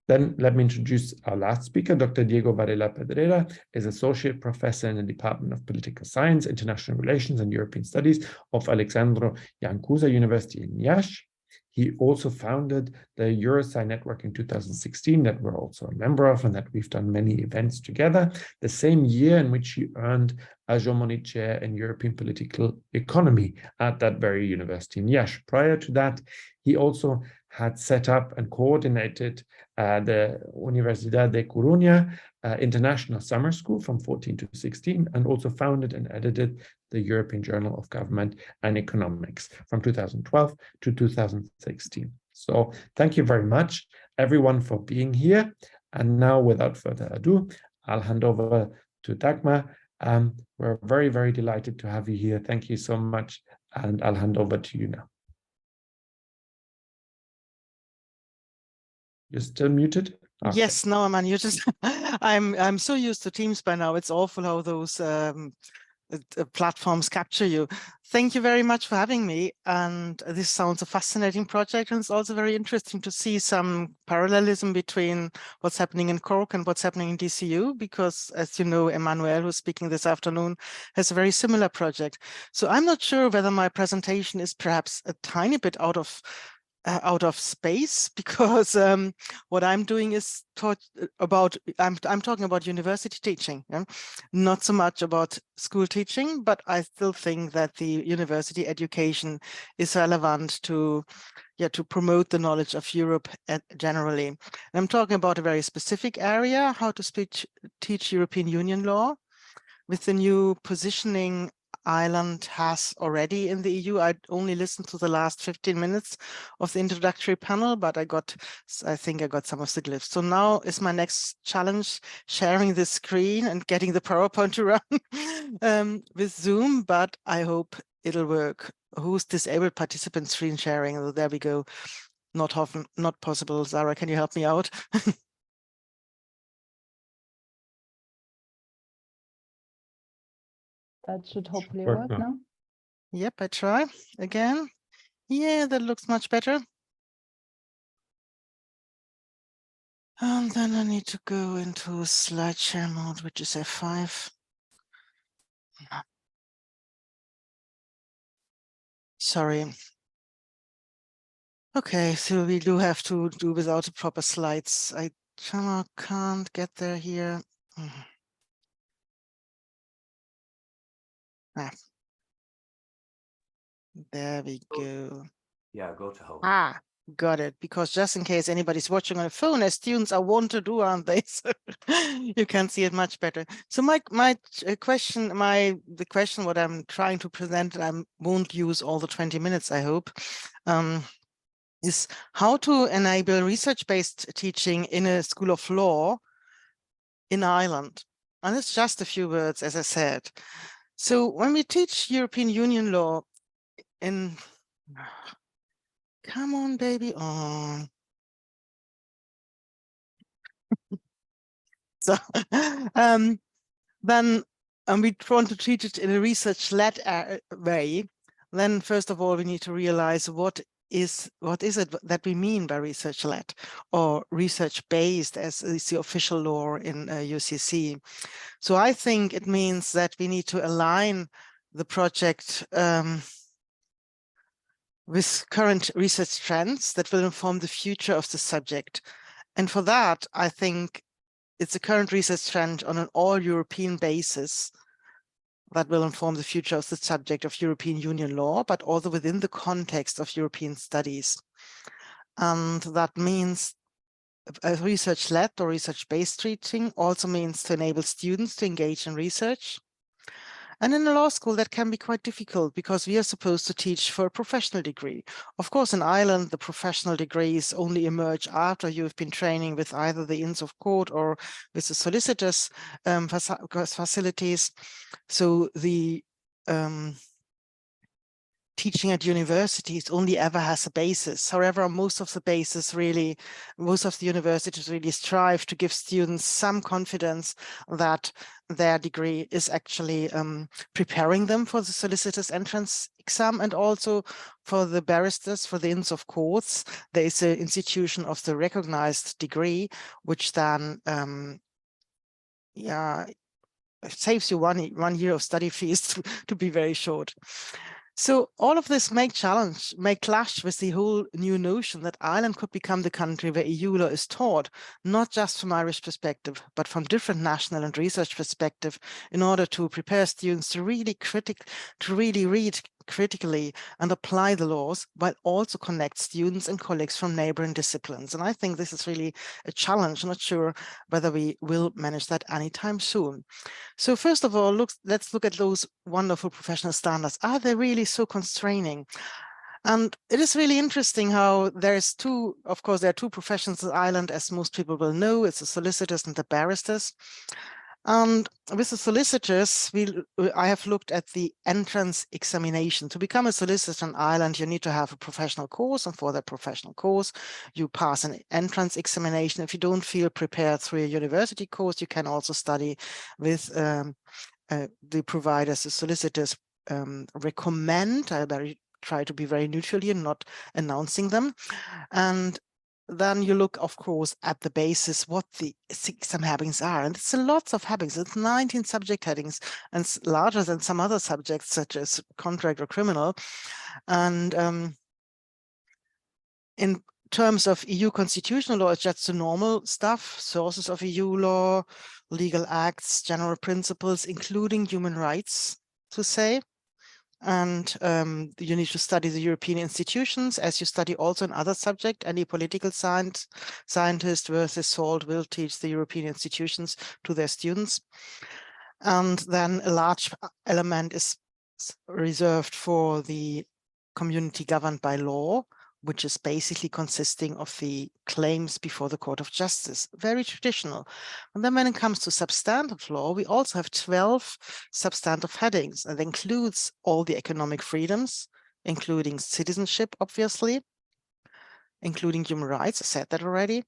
Then let me introduce our last speaker. Dr. Diego Varela Pedrera is Associate Professor in the Department of Political Science, International Relations and European Studies of Alexandru Ioan Cuza University in Iași. He also founded the EUROSCI network in 2016 that we're also a member of and that we've done many events together, the same year in which he earned a Jean Monnet Chair in European Political Economy at that very university in Iași. Prior to that, he also had set up and coordinated the Universidad de Coruña International Summer School from 14 to 16, and also founded and edited the European Journal of Government and Economics from 2012 to 2016. So thank you very much, everyone, for being here. And now, without further ado, I'll hand over to Dagmar. We're very, very delighted to have you here. Thank you so much. And I'll hand over to you now. You're still muted? Okay. Yes, no, I'm unmuted. I'm so used to Teams by now. It's awful how those platforms capture you. Thank you very much for having me. And this sounds a fascinating project, and it's also very interesting to see some parallelism between what's happening in Cork and what's happening in DCU, because as you know, Emmanuel, who's speaking this afternoon, has a very similar project. So I'm not sure whether my presentation is perhaps a tiny bit out of space, because what I'm doing is I'm talking about university teaching, yeah? Not so much about school teaching, but I still think that the university education is relevant to promote the knowledge of Europe generally. And I'm talking about a very specific area, how to teach European Union law with the new positioning Ireland has already in the EU. I only listened to the last 15 minutes of the introductory panel, but I think I got some of the glyphs. So now is my next challenge, sharing the screen and getting the PowerPoint to run with Zoom, but I hope it'll work. Who's disabled participant screen sharing? Oh, there we go. Not possible. Zara, can you help me out? That should hopefully work now. Yep, I try again. Yeah, that looks much better. And then I need to go into slide share mode, which is F5. Sorry. Okay, so we do have to do without the proper slides. I can't get there here. Ah. There we go. Yeah, go to home. Ah, got it. Because just in case anybody's watching on a phone, as students are wont to do, aren't they? So you can see it much better. So the question what I'm trying to present, and I won't use all the 20 minutes, I hope, is how to enable research-based teaching in a school of law in Ireland. And it's just a few words, as I said. So when we teach European Union law in, come on, baby, on. So then we want to treat it in a research-led way. Then first of all, we need to realize what is it that we mean by research-led or research-based, as is the official law in UCC. So I think it means that we need to align the project with current research trends that will inform the future of the subject. And for that, I think it's a current research trend on an all-European basis that will inform the future of the subject of European Union law, but also within the context of European studies. And that means a research-led or research-based teaching also means to enable students to engage in research. And in a law school, that can be quite difficult because we are supposed to teach for a professional degree. Of course, in Ireland, the professional degrees only emerge after you've been training with either the Inns of Court or with the solicitors' facilities. So the teaching at universities only ever has a basis. However, most of the universities really strive to give students some confidence that their degree is actually preparing them for the solicitor's entrance exam, and also for the barristers, for the Inns of Courts. There is an institution of the recognized degree, which then saves you one year of study fees to be very short. So all of this may clash with the whole new notion that Ireland could become the country where EU law is taught, not just from Irish perspective, but from different national and research perspective, in order to prepare students to really read critically and apply the laws, while also connect students and colleagues from neighboring disciplines. And I think this is really a challenge. I'm not sure whether we will manage that anytime soon. So first of all, let's look at those wonderful professional standards. Are they really so constraining? And it is really interesting how there are two professions in Ireland, as most people will know. It's the solicitors and the barristers. And with the solicitors, I have looked at the entrance examination. To become a solicitor in Ireland, you need to have a professional course, and for that professional course, you pass an entrance examination. If you don't feel prepared through a university course, you can also study with the providers, the solicitors recommend. I try to be very neutral here, not announcing them. And then you look, of course, at the basis, what the exam headings are. And it's lots of headings. It's 19 subject headings, and it's larger than some other subjects, such as contract or criminal. And in terms of EU constitutional law, it's just the normal stuff: sources of EU law, legal acts, general principles, including human rights, to say. And you need to study the European institutions, as you study also another subject. Any political scientist worth his salt will teach the European institutions to their students. And then a large element is reserved for the community governed by law, which is basically consisting of the claims before the Court of Justice, very traditional. And then when it comes to substantive law, we also have 12 substantive headings. That includes all the economic freedoms, including citizenship, obviously, including human rights. I said that already.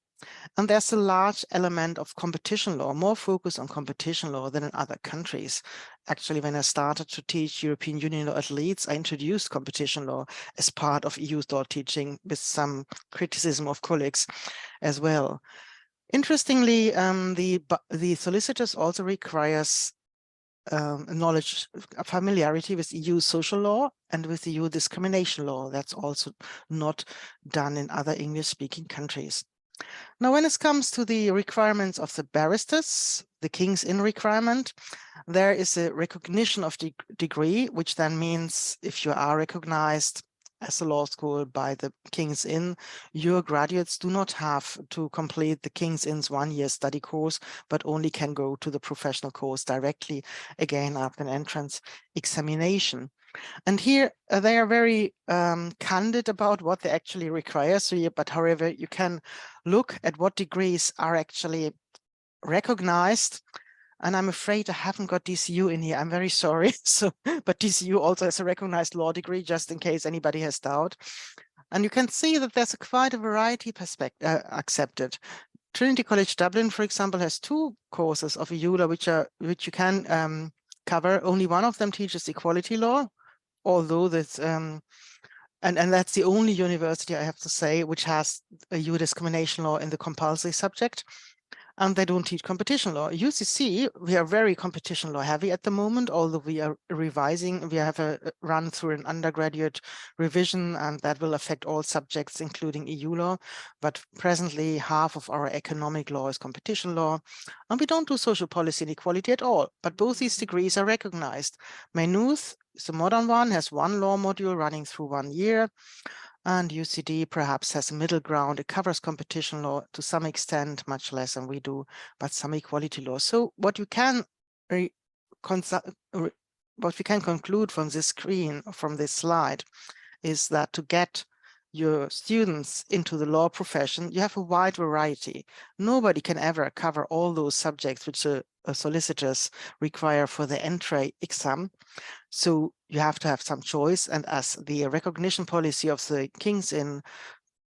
And there's a large element of competition law, more focus on competition law than in other countries. Actually, when I started to teach European Union law at Leeds, I introduced competition law as part of EU law teaching with some criticism of colleagues as well. Interestingly, the solicitors also requires knowledge, familiarity with EU social law and with EU discrimination law. That's also not done in other English-speaking countries. Now, when it comes to the requirements of the barristers, the King's Inn requirement, there is a recognition of the degree, which then means if you are recognized as a law school by the King's Inn, your graduates do not have to complete the King's Inn's one-year study course, but only can go to the professional course directly, again, after an entrance examination. And here they are very candid about what they actually require. But however, you can look at what degrees are actually recognized. And I'm afraid I haven't got DCU in here. I'm very sorry. But DCU also has a recognized law degree, just in case anybody has doubt. And you can see that there's quite a variety accepted. Trinity College Dublin, for example, has 2 courses of EU law which you can cover. Only one of them teaches equality law, although that's and that's the only university, I have to say, which has a EU discrimination law in the compulsory subject. And they don't teach competition law. UCC, we are very competition law heavy at the moment, although we are revising. We have a run through an undergraduate revision, and that will affect all subjects, including EU law. But presently, half of our economic law is competition law. And we don't do social policy and equality at all. But both these degrees are recognized. Maynooth is a modern one, has 1 law module running through 1 year. And UCD perhaps has a middle ground. It covers competition law to some extent, much less than we do, but some equality law. So what you can conclude from this screen, from this slide, is that to get your students into the law profession, you have a wide variety. Nobody can ever cover all those subjects which solicitors require for the entry exam. So you have to have some choice. And as the recognition policy of the King's Inn,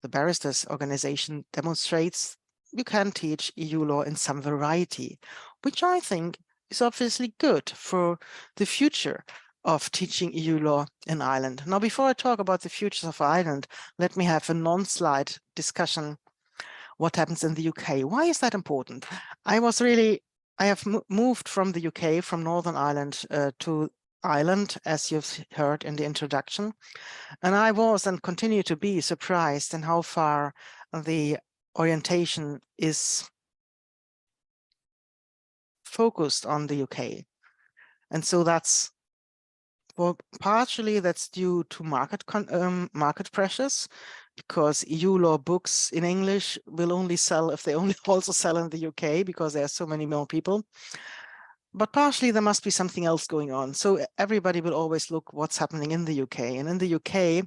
the barristers organization, demonstrates, you can teach EU law in some variety, which I think is obviously good for the future of teaching EU law in Ireland. Now, before I talk about the futures of Ireland, let me have a non-slide discussion. What happens in the UK? Why is that important? I have moved from the UK, from Northern Ireland to Ireland, as you've heard in the introduction. And I was and continue to be surprised in how far the orientation is focused on the UK. And so partially that's due to market pressures, because EU law books in English will only sell if they only also sell in the UK, because there are so many more people. But partially there must be something else going on. So everybody will always look what's happening in the UK. And in the UK,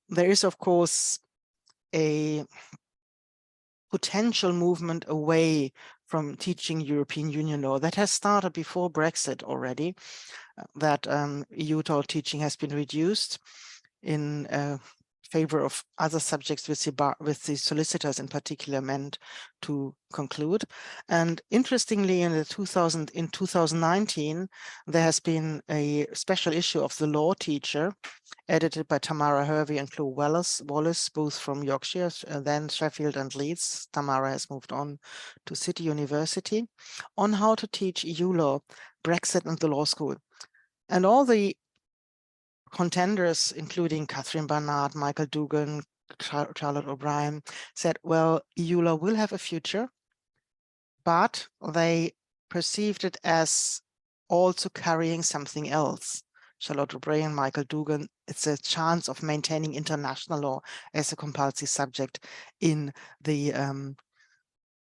there is, of course, a potential movement away from teaching European Union law that has started before Brexit already, that EU law teaching has been reduced in favor of other subjects with the solicitors in particular meant to conclude. And interestingly, in 2019, there has been a special issue of The Law Teacher, edited by Tamara Hervey and Chloe Wallace, both from Yorkshire, then Sheffield and Leeds. Tamara has moved on to City University, on how to teach EU law, Brexit and the law school. And all the contenders, including Catherine Barnard, Michael Dugan, Charlotte O'Brien, said, well, EU law will have a future, but they perceived it as also carrying something else. Charlotte O'Brien, Michael Dugan, it's a chance of maintaining international law as a compulsory subject in the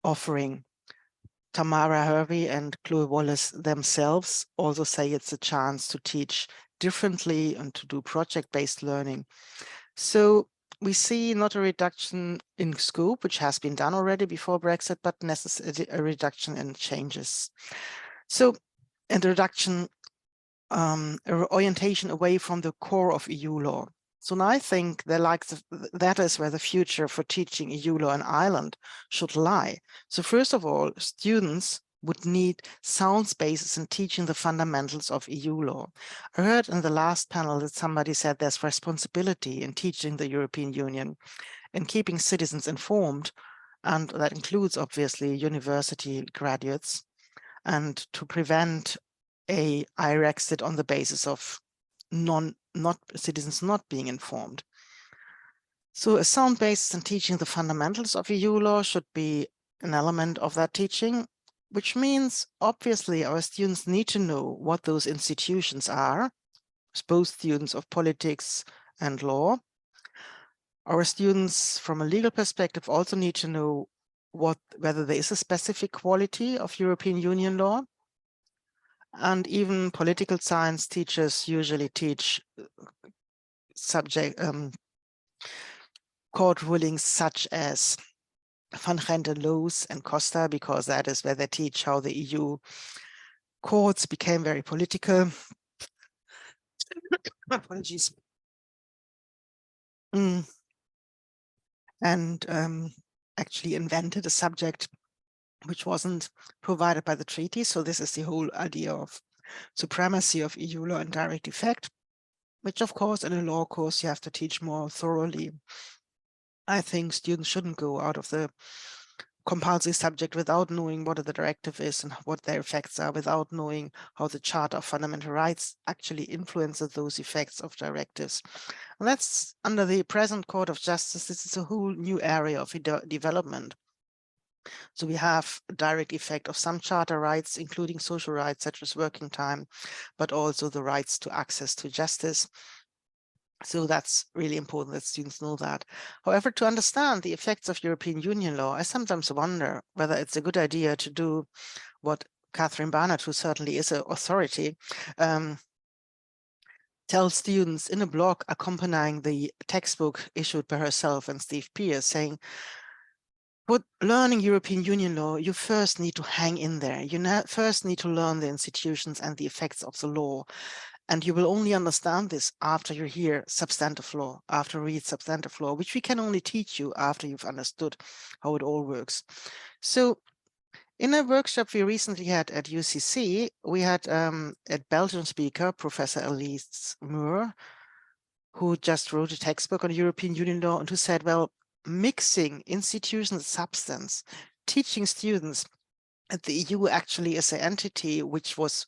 offering. Tamara Hervey and Chloe Wallace themselves also say it's a chance to teach differently and to do project-based learning. So we see not a reduction in scope, which has been done already before Brexit, but necessarily a reduction in changes. So a reduction, orientation away from the core of EU law. So now I think that is where the future for teaching EU law in Ireland should lie. So first of all, students would need sound basis in teaching the fundamentals of EU law. I heard in the last panel that somebody said there's responsibility in teaching the European Union and keeping citizens informed, and that includes obviously university graduates, and to prevent a Irexit on the basis of citizens not being informed. So a sound basis in teaching the fundamentals of EU law should be an element of that teaching, which means obviously our students need to know what those institutions are, both students of politics and law. Our students from a legal perspective also need to know whether there is a specific quality of European Union law. And even political science teachers usually teach court rulings such as Van Genten, Loos and Costa, because that is where they teach how the EU courts became very political. Apologies. And actually invented a subject which wasn't provided by the treaty. So this is the whole idea of supremacy of EU law and direct effect, which of course in a law course you have to teach more thoroughly. I think students shouldn't go out of the compulsory subject without knowing what the directive is and what their effects are, without knowing how the Charter of Fundamental Rights actually influences those effects of directives. And that's under the present Court of Justice. This is a whole new area of development. So we have a direct effect of some charter rights, including social rights such as working time, but also the rights to access to justice. So that's really important that students know that. However, to understand the effects of European Union law, I sometimes wonder whether it's a good idea to do what Catherine Barnett, who certainly is an authority, tells students in a blog accompanying the textbook issued by herself and Steve Pierce, saying, for learning European Union law, you first need to hang in there. You first need to learn the institutions and the effects of the law. And you will only understand this after you hear substantive law, after read substantive law, which we can only teach you after you've understood how it all works. So in a workshop we recently had at UCC, we had a Belgian speaker, Professor Elise Moore, who just wrote a textbook on European Union law and who said, well, mixing institutional substance, teaching students that the EU actually is an entity which was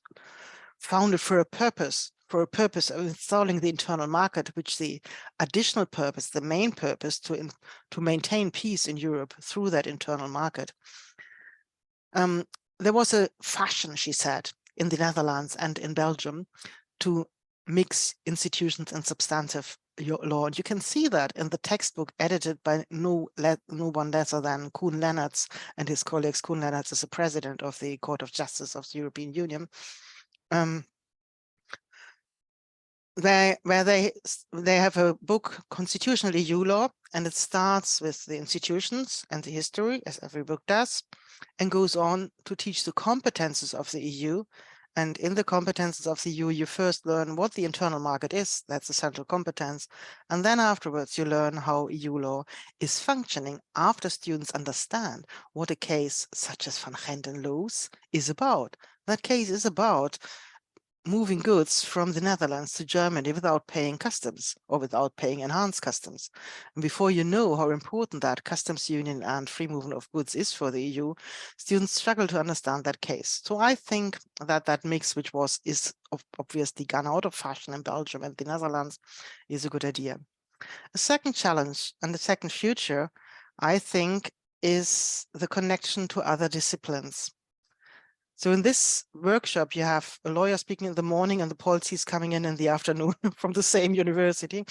founded for a purpose of installing the internal market, which the additional purpose, the main purpose to maintain peace in Europe through that internal market. There was a fashion, she said, in the Netherlands and in Belgium to mix institutions and substantive law. And you can see that in the textbook edited by no one lesser than Koen Leenaerts and his colleagues. Koen Leenaerts is the president of the Court of Justice of the European Union. Where they have a book, Constitutional EU Law, and it starts with the institutions and the history, as every book does, and goes on to teach the competences of the EU. And in the competences of the EU, you first learn what the internal market is. That's a central competence. And then afterwards, you learn how EU law is functioning after students understand what a case such as Van Genten Loos is about. That case is about moving goods from the Netherlands to Germany without paying customs or without paying enhanced customs. And before you know how important that customs union and free movement of goods is for the EU, students struggle to understand that case. So I think that that mix, which is obviously gone out of fashion in Belgium and the Netherlands, is a good idea. A second challenge and the second future, I think, is the connection to other disciplines. So in this workshop, you have a lawyer speaking in the morning and the policies coming in the afternoon from the same university,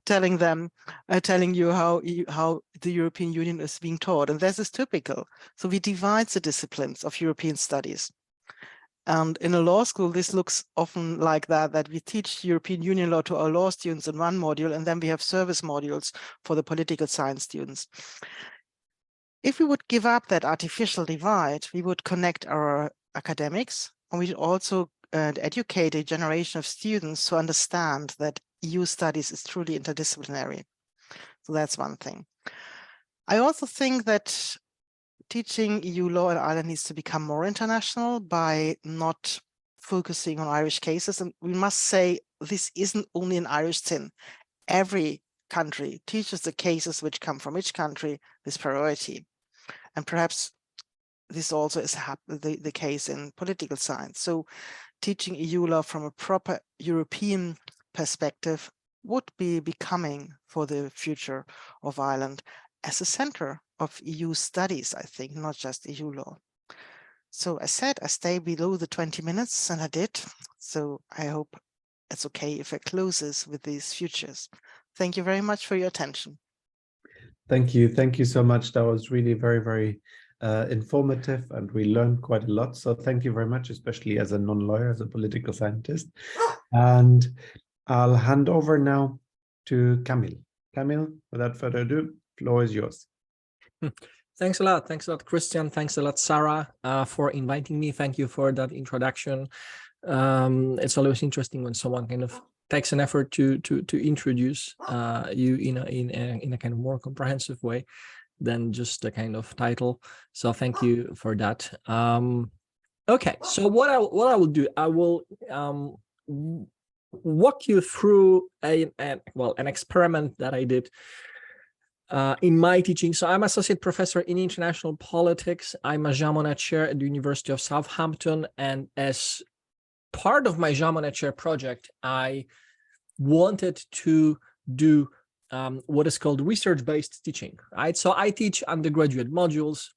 telling you how the European Union is being taught. And this is typical. So we divide the disciplines of European studies. And in a law school, this looks often like that we teach European Union law to our law students in one module, and then we have service modules for the political science students. If we would give up that artificial divide, we would connect our academics, and we also educate a generation of students to understand that EU studies is truly interdisciplinary. So that's one thing. I also think that teaching EU law in Ireland needs to become more international by not focusing on Irish cases. And we must say this isn't only an Irish thing. Every country teaches the cases which come from each country with priority. And perhaps this also is the case in political science. So teaching EU law from a proper European perspective would be becoming for the future of Ireland as a center of EU studies, I think, not just EU law. So as said, I stay below the 20 minutes, and I did. So I hope it's okay if I close this with these futures. Thank you very much for your attention. Thank you. Thank you so much. That was really very, very informative, and we learned quite a lot. So thank you very much, especially as a non-lawyer, as a political scientist. And I'll hand over now to Camille. Camille, without further ado, floor is yours. Thanks a lot. Thanks a lot, Christian. Thanks a lot, Sarah, for inviting me. Thank you for that introduction. It's always interesting when someone kind of takes an effort to introduce you in a kind of more comprehensive way than just a kind of title. So thank you for that. Okay, so what I will do, I will walk you through an experiment that I did in my teaching. So I'm associate professor in international politics. I'm a Jean Monnet chair at the University of Southampton, and as part of my Jean Monnet chair project, I wanted to do what is called research-based teaching, right? So I teach undergraduate modules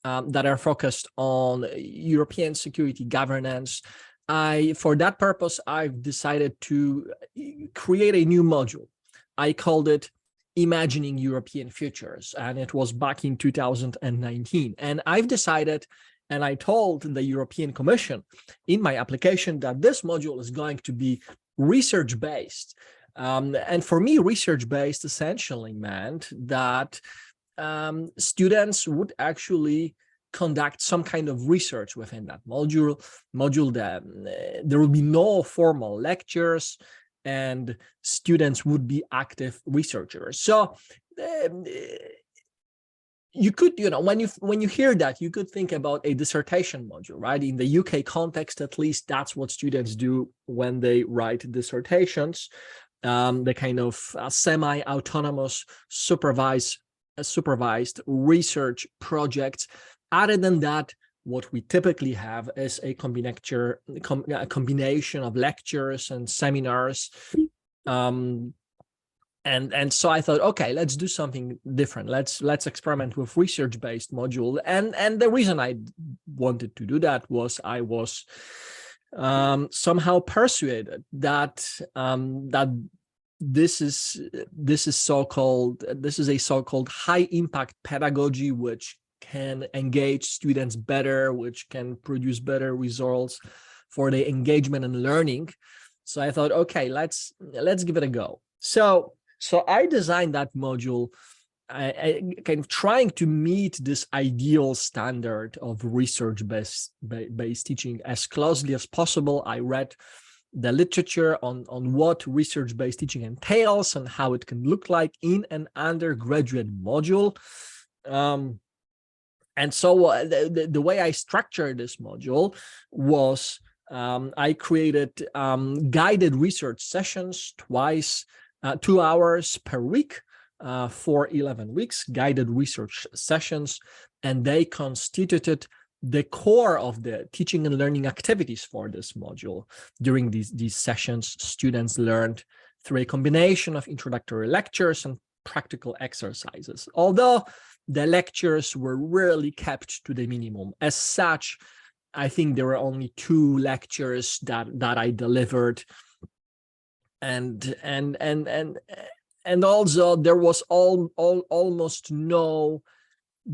that are focused on European security governance. For that purpose, I've decided to create a new module. I called it Imagining European Futures, and it was back in 2019. And I've decided, and I told the European Commission in my application, that this module is going to be research-based. And for me, research-based essentially meant that students would actually conduct some kind of research within that module. That there will be no formal lectures, and students would be active researchers. So you could, when you hear that, you could think about a dissertation module, right? In the UK context, at least, that's what students do when they write dissertations. The kind of semi-autonomous supervised research projects. Other than that, what we typically have is a combination of lectures and seminars. And so I thought, okay, let's do something different. Let's experiment with research-based module. And the reason I wanted to do that was I was somehow persuaded that this is a so-called high-impact pedagogy, which can engage students better, which can produce better results for the engagement and learning. So I thought, okay, let's give it a go. So I designed that module, kind of trying to meet this ideal standard of research-based teaching as closely as possible. I read the literature on what research-based teaching entails and how it can look like in an undergraduate module. And so the way I structured this module was I created guided research sessions twice, 2 hours per week for 11 weeks, guided research sessions, and they constituted the core of the teaching and learning activities for this module. During these sessions, students learned through a combination of introductory lectures and practical exercises, although the lectures were rarely kept to the minimum. As such, I think there were only 2 lectures that I delivered, and also there was almost no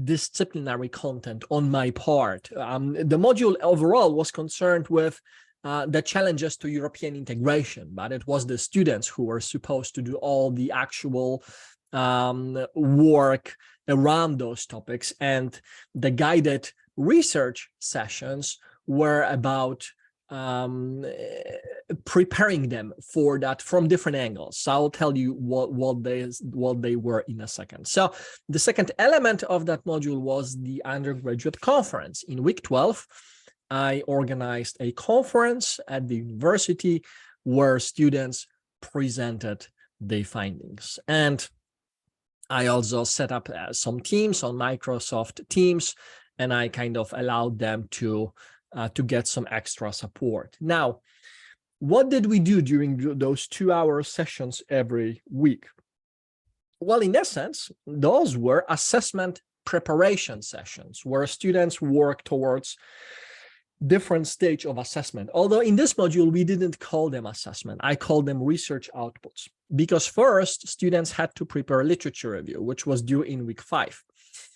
disciplinary content on my part. The module overall was concerned with the challenges to European integration, but it was the students who were supposed to do all the actual work around those topics, and the guided research sessions were about preparing them for that from different angles. So I'll tell you what they were in a second. So the second element of that module was the undergraduate conference. In week 12, I organized a conference at the university where students presented their findings. And I also set up some teams on Microsoft Teams, and I kind of allowed them to get some extra support. Now, what did we do during those 2-hour sessions every week? Well, in essence, those were assessment preparation sessions where students work towards different stage of assessment. Although in this module, we didn't call them assessment. I called them research outputs, because first students had to prepare literature review, which was due in week 5.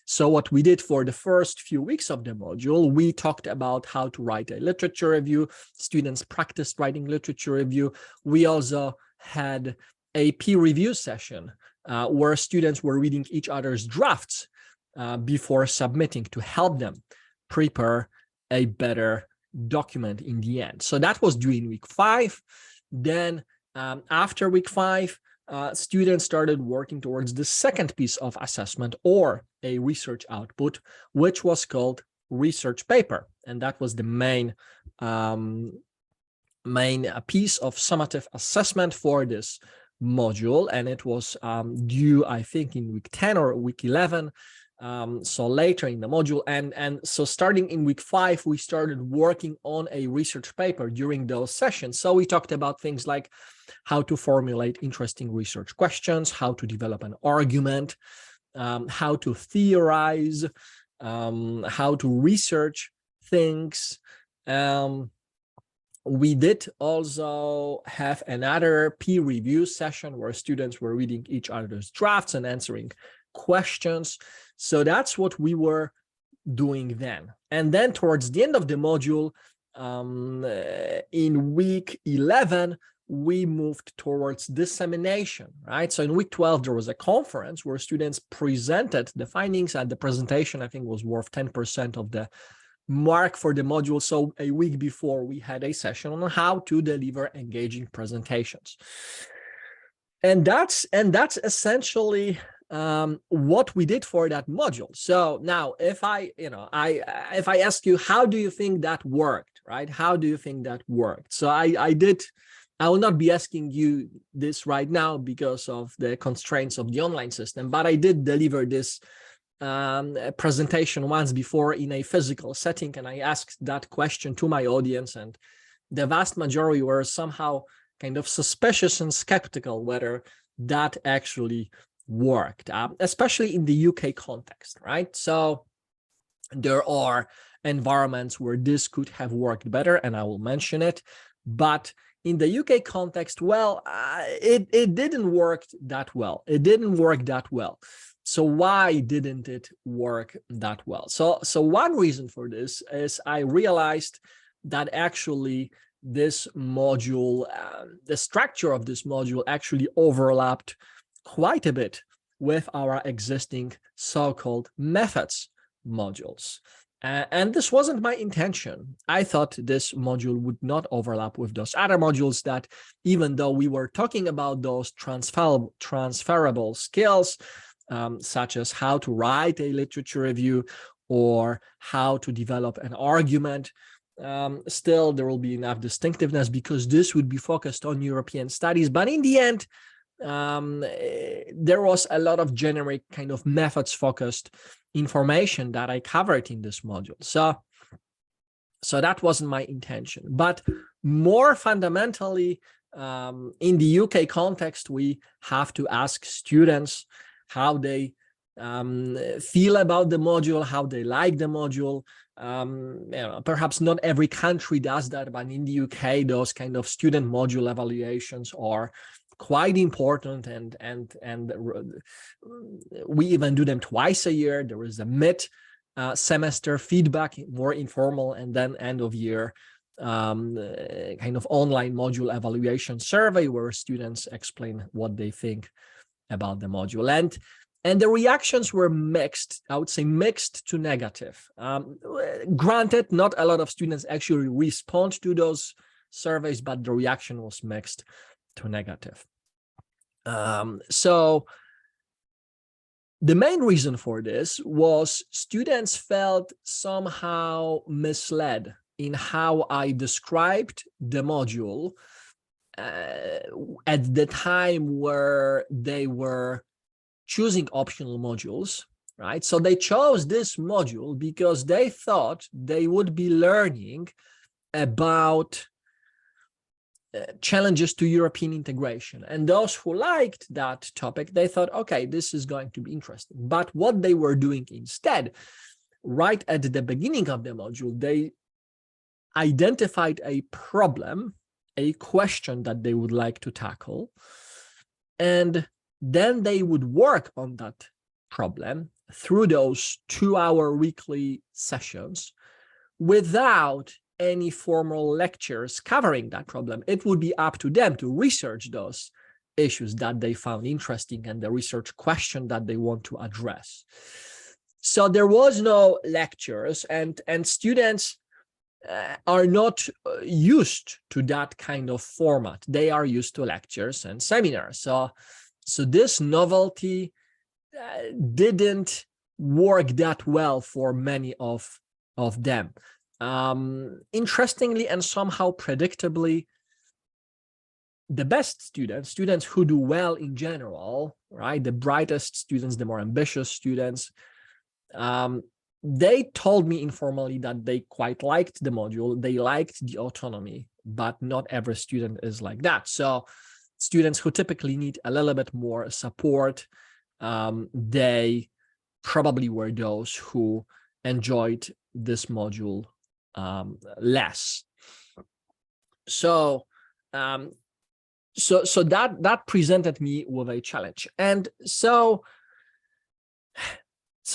So what we did for the first few weeks of the module, we talked about how to write a literature review. Students practiced writing literature review. We also had a peer review session where students were reading each other's drafts before submitting to help them prepare a better document in the end. So that was due in week 5. Then after week 5, students started working towards the second piece of assessment, or a research output, which was called research paper. And that was the main piece of summative assessment for this module. And it was due, I think, in week 10 or week 11. So later in the module. And so starting in week 5, we started working on a research paper during those sessions. So we talked about things like how to formulate interesting research questions, how to develop an argument, how to theorize, how to research things. We did also have another peer review session where students were reading each other's drafts and answering questions. So that's what we were doing then. And then towards the end of the module, in week 11, we moved towards dissemination, right? So in week 12, there was a conference where students presented the findings, and the presentation, I think, was worth 10% of the mark for the module. So a week before, we had a session on how to deliver engaging presentations. And that's essentially what we did for that module. So now, if I ask you, how do you think that worked, right? How do you think that worked? So I will not be asking you this right now because of the constraints of the online system, but I did deliver this presentation once before in a physical setting, and I asked that question to my audience, and the vast majority were somehow kind of suspicious and skeptical whether that actually worked, especially in the UK context, right? So there are environments where this could have worked better, and I will mention it, but in the UK context, well, it didn't work that well. It didn't work that well. So why didn't it work that well? So one reason for this is I realized that actually this module, the structure of this module actually overlapped quite a bit with our existing so-called methods modules. And this wasn't my intention. I thought this module would not overlap with those other modules that, even though we were talking about those transferable skills, such as how to write a literature review or how to develop an argument, still there will be enough distinctiveness because this would be focused on European studies. But in the end, there was a lot of generic kind of methods focused information that I covered in this module. So that wasn't my intention. But more fundamentally, in the UK context, we have to ask students how they feel about the module, how they like the module. Perhaps not every country does that, but in the UK, those kind of student module evaluations are quite important, and we even do them twice a year. There is a mid-semester feedback, more informal, and then end of year kind of online module evaluation survey where students explain what they think about the module. And the reactions were mixed, I would say mixed to negative. Granted, not a lot of students actually respond to those surveys, but the reaction was mixed to negative. So the main reason for this was students felt somehow misled in how I described the module at the time where they were choosing optional modules, right? So they chose this module because they thought they would be learning about challenges to European integration. And those who liked that topic, they thought, okay, this is going to be interesting. But what they were doing instead, right at the beginning of the module, they identified a problem, a question that they would like to tackle, and then they would work on that problem through those 2-hour weekly sessions without any formal lectures covering that problem. It would be up to them to research those issues that they found interesting and the research question that they want to address. So there was no lectures, and students are not used to that kind of format. They are used to lectures and seminars. So this novelty didn't work that well for many of them. Interestingly and somehow predictably, the best students who do well in general, right, the brightest students, the more ambitious students, they told me informally that they quite liked the module, they liked the autonomy, but not every student is like that. So students who typically need a little bit more support, they probably were those who enjoyed this module less. So that presented me with a challenge. And so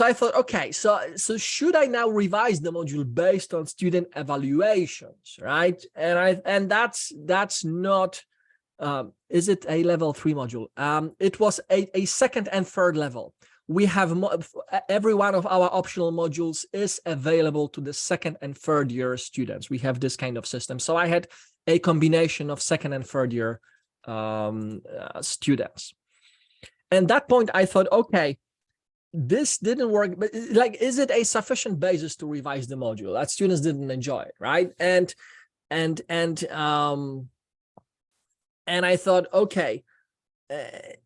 I thought, okay, so should I now revise the module based on student evaluations, right? And that's not, is it a level 3 module? It was a second and third level. We have every one of our optional modules is available to the second and third year students. We have this kind of system. So I had a combination of second and third year students. And at that point, I thought, okay, this didn't work, but like, is it a sufficient basis to revise the module? That students didn't enjoy it, right? And I thought, okay, at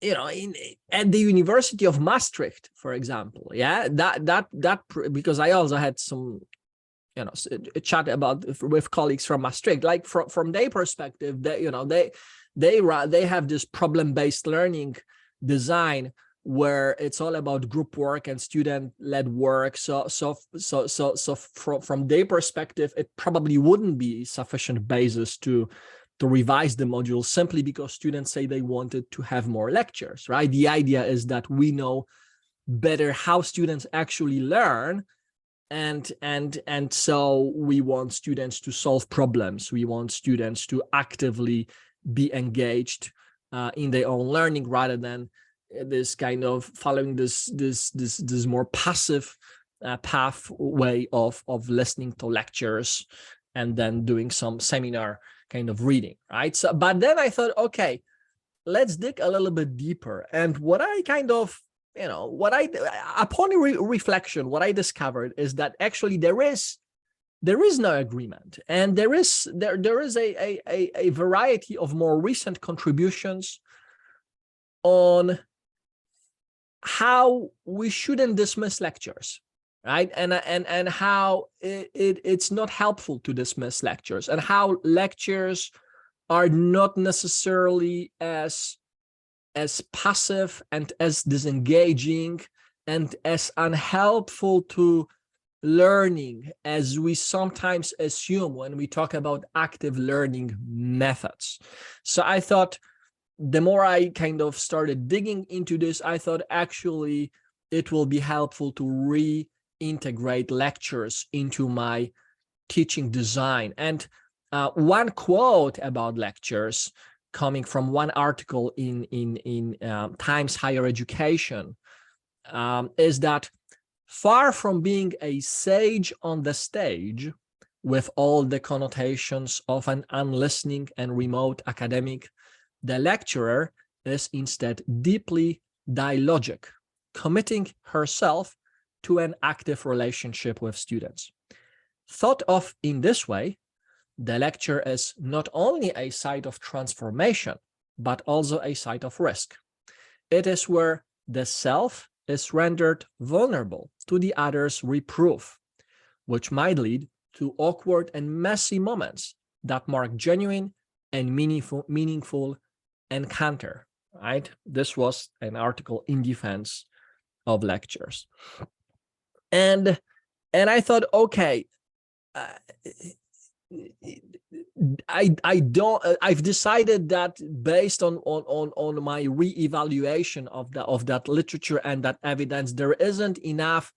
the University of Maastricht, for example, yeah, that because I also had some, a chat about with colleagues from Maastricht, like from their perspective, they have this problem-based learning design where it's all about group work and student-led work. So from their perspective, it probably wouldn't be sufficient basis to revise the module simply because students say they wanted to have more lectures, right? The idea is that we know better how students actually learn, and so we want students to solve problems. We want students to actively be engaged in their own learning rather than this kind of following this more passive pathway of listening to lectures and then doing some seminar kind of reading, right? So, but then I thought, okay, let's dig a little bit deeper. And what I kind of, upon reflection, what I discovered is that actually there is no agreement, and there is a variety of more recent contributions on how we shouldn't dismiss lectures, right? And how it's not helpful to dismiss lectures, and how lectures are not necessarily as passive and as disengaging and as unhelpful to learning as we sometimes assume when we talk about active learning methods. So I thought, the more I kind of started digging into this, I thought actually it will be helpful to reintegrate lectures into my teaching design. And one quote about lectures coming from one article in Times Higher Education, is that far from being a sage on the stage with all the connotations of an unlistening and remote academic, the lecturer is instead deeply dialogic, committing herself to an active relationship with students. Thought of in this way, the lecture is not only a site of transformation, but also a site of risk. It is where the self is rendered vulnerable to the other's reproof, which might lead to awkward and messy moments that mark genuine and meaningful encounter, right? This was an article in defense of lectures. And I thought, okay, I've decided that based on my re-evaluation of that literature and that evidence, there isn't enough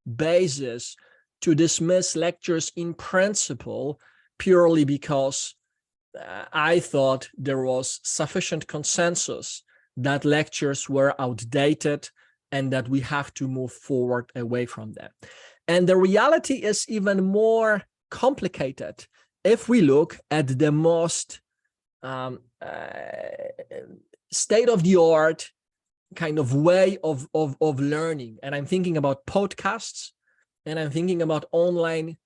basis to dismiss lectures in principle purely because I thought there was sufficient consensus that lectures were outdated and that we have to move forward away from them. And the reality is even more complicated if we look at the most state-of-the-art kind of way of learning. And I'm thinking about podcasts, and I'm thinking about online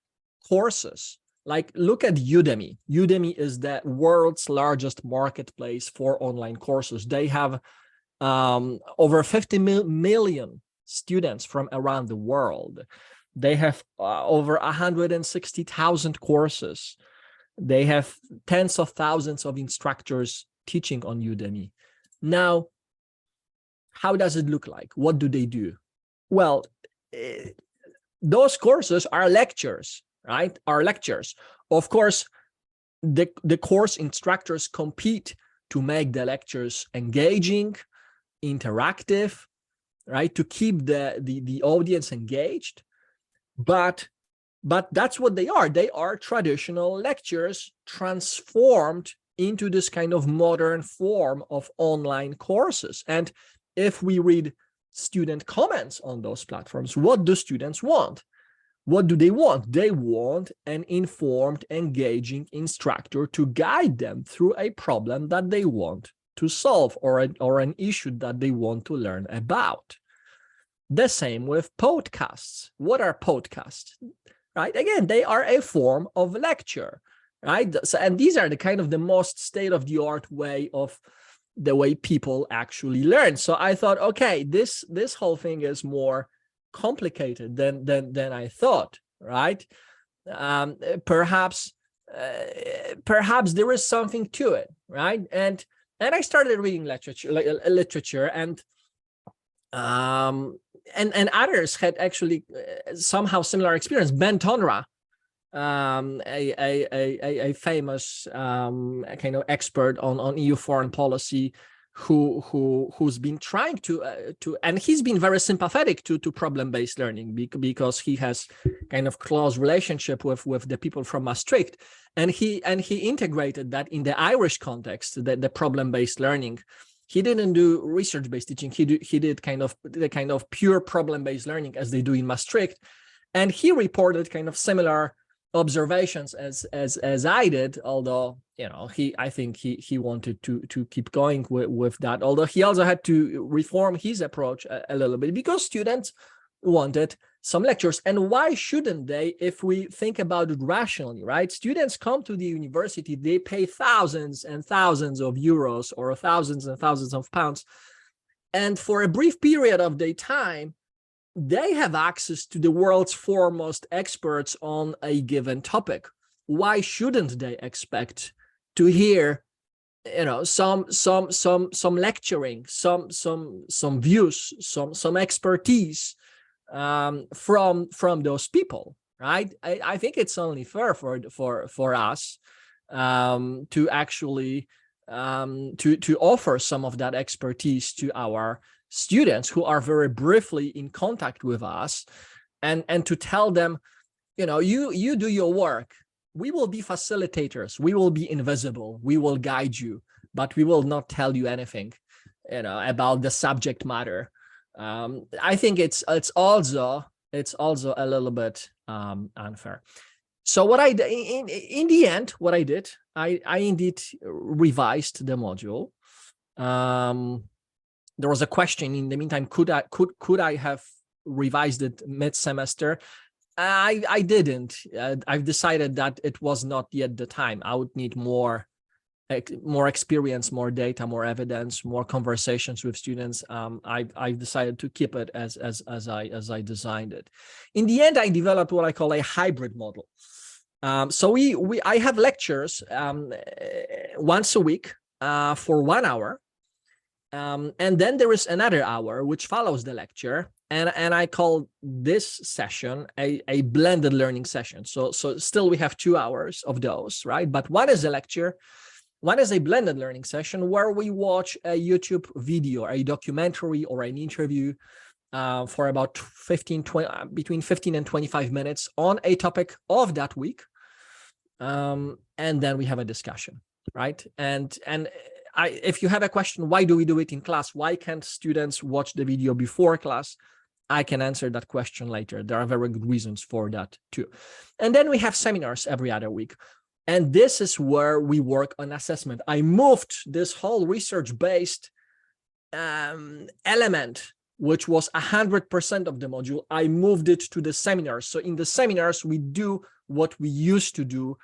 courses. Like, look at Udemy. Udemy is the world's largest marketplace for online courses. They have over 50 million students from around the world. They have over 160,000 courses. They have tens of thousands of instructors teaching on Udemy. Now, how does it look like? What do they do? Well, those courses are lectures, right? Are lectures. Of course, the course instructors compete to make the lectures engaging, interactive, right? To keep the audience engaged. But that's what they are. They are traditional lectures transformed into this kind of modern form of online courses. And if we read student comments on those platforms, what do students want? What do they want? They want an informed, engaging instructor to guide them through a problem that they want to solve or an issue that they want to learn about. The same with podcasts. What are podcasts? Right? Again, they are a form of lecture, right? So, and these are the kind of the most state-of-the-art way of the way people actually learn. So I thought, okay, this whole thing is more complicated than I thought, right? Perhaps there is something to it, right? And I started reading literature, and others had actually somehow similar experience. Ben Tonra, a famous kind of expert on EU foreign policy, who's been trying to and he's been very sympathetic to problem-based learning because he has kind of close relationship with the people from Maastricht, and he integrated that in the Irish context, the problem-based learning. He didn't do research-based teaching. He did kind of pure problem-based learning as they do in Maastricht, and he reported kind of similar observations as I did. Although I think he wanted to keep going with that. Although he also had to reform his approach a little bit because students wanted some lectures. And why shouldn't they, if we think about it rationally, right? Students come to the university, they pay thousands and thousands of euros or thousands and thousands of pounds. And for a brief period of their time, they have access to the world's foremost experts on a given topic. Why shouldn't they expect to hear, some lecturing, some views, some expertise from those people, right? I think it's only fair for us to actually to offer some of that expertise to our students who are very briefly in contact with us, and to tell them, you do your work. We will be facilitators. We will be invisible. We will guide you. but we will not tell you anything, about the subject matter. I think it's also a little bit unfair. So what I in the end, what I did, I indeed revised the module. There was a question in the meantime: could I have revised it mid-semester? I didn't. I've decided that it was not yet the time. I would need more experience, more data, more evidence, more conversations with students. I've decided to keep it as I designed it. In the end, I developed what I call a hybrid model. So I have lectures once a week for 1 hour, and then there is another hour which follows the lecture, and I call this session a blended learning session. So still we have 2 hours of those, right? But one is a lecture. One is a blended learning session where we watch a YouTube video, a documentary, or an interview for about between 15 and 25 minutes on a topic of that week. And then we have a discussion, right? And if you have a question, why do we do it in class? Why can't students watch the video before class? I can answer that question later. There are very good reasons for that too. And then we have seminars every other week. And this is where we work on assessment. I moved this whole research-based element, which was 100% of the module. I moved it to the seminars. So in the seminars, we do what we used to do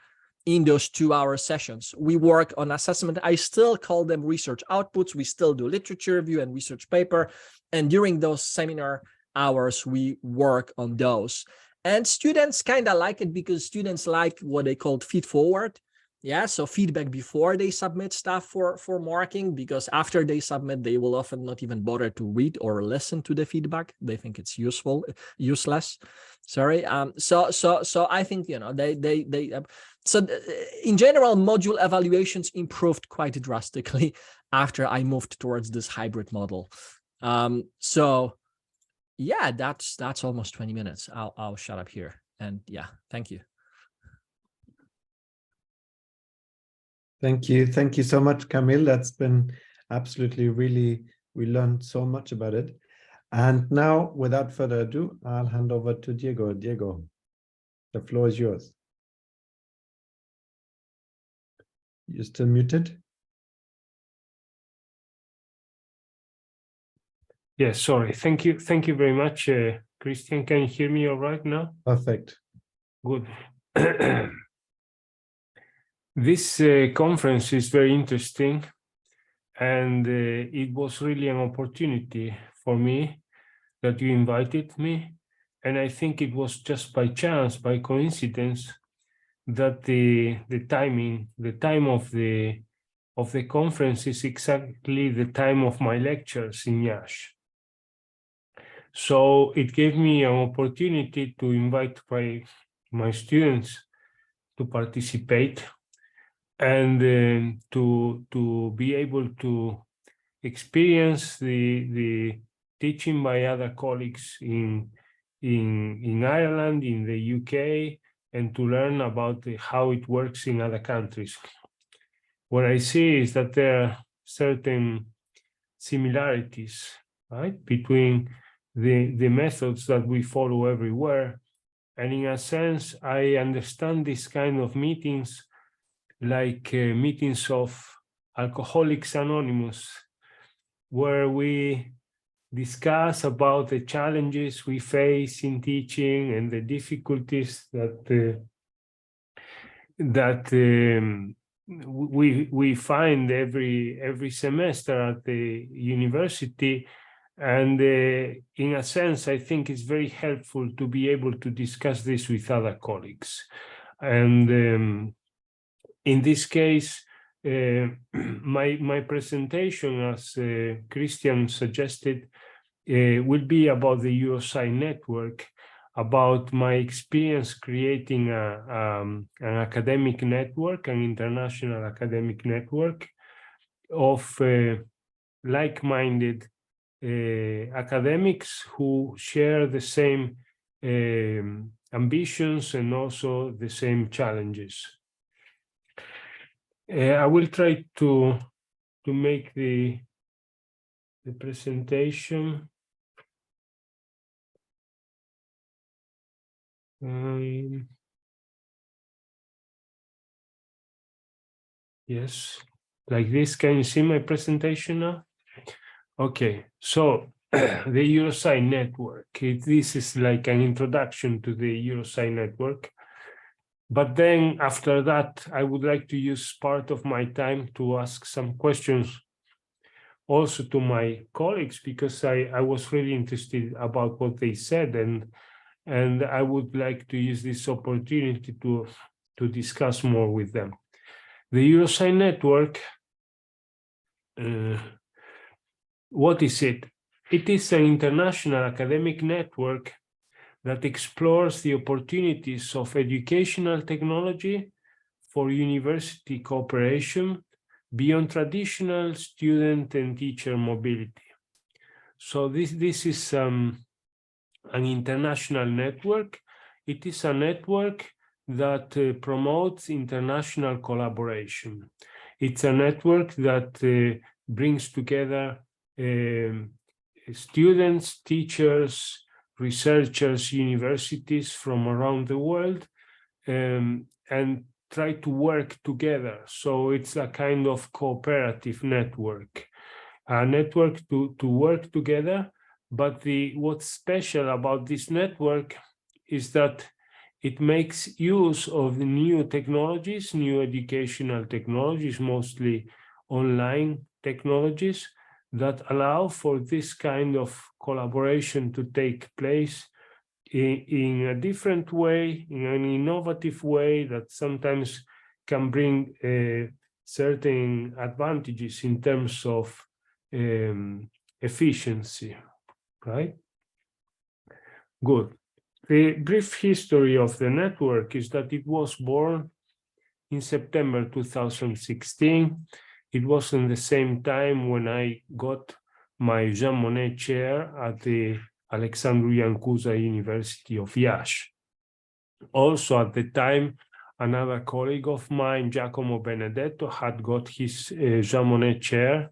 in those 2-hour sessions. We work on assessment. I still call them research outputs. We still do literature review and research paper. And during those seminar hours, we work on those. And students kind of like it because students like what they call feed forward. Yeah, so feedback before they submit stuff for marking, because after they submit, they will often not even bother to read or listen to the feedback. They think it's useless. Sorry. So I think, so in general, module evaluations improved quite drastically after I moved towards this hybrid model. So yeah, that's almost 20 minutes. I'll shut up here. And yeah, thank you. Thank you. Thank you so much, Camille. That's been absolutely we learned so much about it. And now, without further ado, I'll hand over to Diego. Diego, the floor is yours. You're still muted? Yes, sorry. Thank you. Thank you very much, Christian. Can you hear me all right now? Perfect. Good. This conference is very interesting, and it was really an opportunity for me that you invited me. And I think it was just by chance, by coincidence, that the time of the conference is exactly the time of my lectures in Yash. So it gave me an opportunity to invite my students to participate and to be able to experience the teaching by other colleagues in Ireland, in the UK, and to learn about how it works in other countries. What I see is that there are certain similarities, right, between the methods that we follow everywhere. And in a sense, I understand this kind of meetings like meetings of Alcoholics Anonymous, where we discuss about the challenges we face in teaching and the difficulties that we find every semester at the university. And in a sense, I think it's very helpful to be able to discuss this with other colleagues. And in this case, my presentation, as Christian suggested, will be about the EUACADEMY network, about my experience creating an academic network, an international academic network of like-minded academics who share the same ambitions and also the same challenges. I will try to to make the presentation. Yes, like this. Can you see my presentation now? Okay, so the EUROSCI network. This is like an introduction to the EUROSCI network. But then after that, I would like to use part of my time to ask some questions also to my colleagues, because I was really interested about what they said, and I would like to use this opportunity to discuss more with them. The EUROSCI network, what is it? It is an international academic network that explores the opportunities of educational technology for university cooperation beyond traditional student and teacher mobility. So this is an international network. It is a network that promotes international collaboration. It's a network that brings together students, teachers, researchers, universities from around the world, and try to work together. So it's a kind of cooperative network, a network to work together. But what's special about this network is that it makes use of the new technologies, new educational technologies, mostly online technologies, that allow for this kind of collaboration to take place in a different way, in an innovative way that sometimes can bring certain advantages in terms of efficiency, right? Good. The brief history of the network is that it was born in September 2016. It was in the same time when I got my Jean Monnet chair at the Alexandru Iancuza University of Iași. Also at the time, another colleague of mine, Giacomo Benedetto, had got his Jean Monnet chair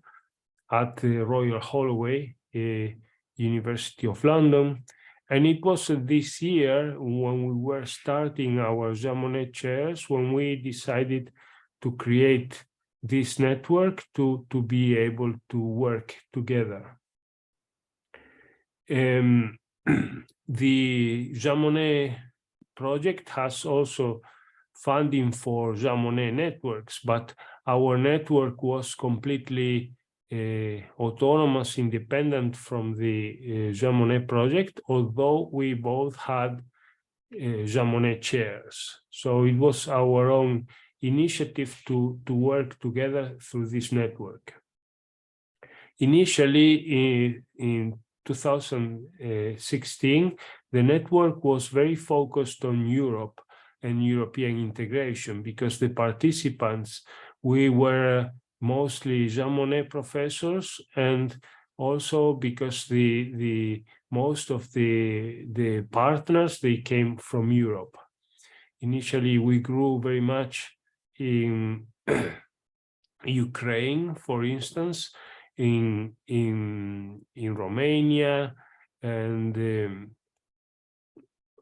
at the Royal Holloway University of London. And it was this year when we were starting our Jean Monnet chairs when we decided to create this network to be able to work together. The Jean Monnet project has also funding for Jean Monnet networks, but our network was completely autonomous, independent from the Jean Monnet project, although we both had Jean Monnet chairs. So it was our own initiative to work together through this network. Initially, in 2016, the network was very focused on Europe and European integration, because the participants, we were mostly Jean Monnet professors, and also because the most of the partners, they came from Europe. Initially, we grew very much in Ukraine, for instance, in Romania, and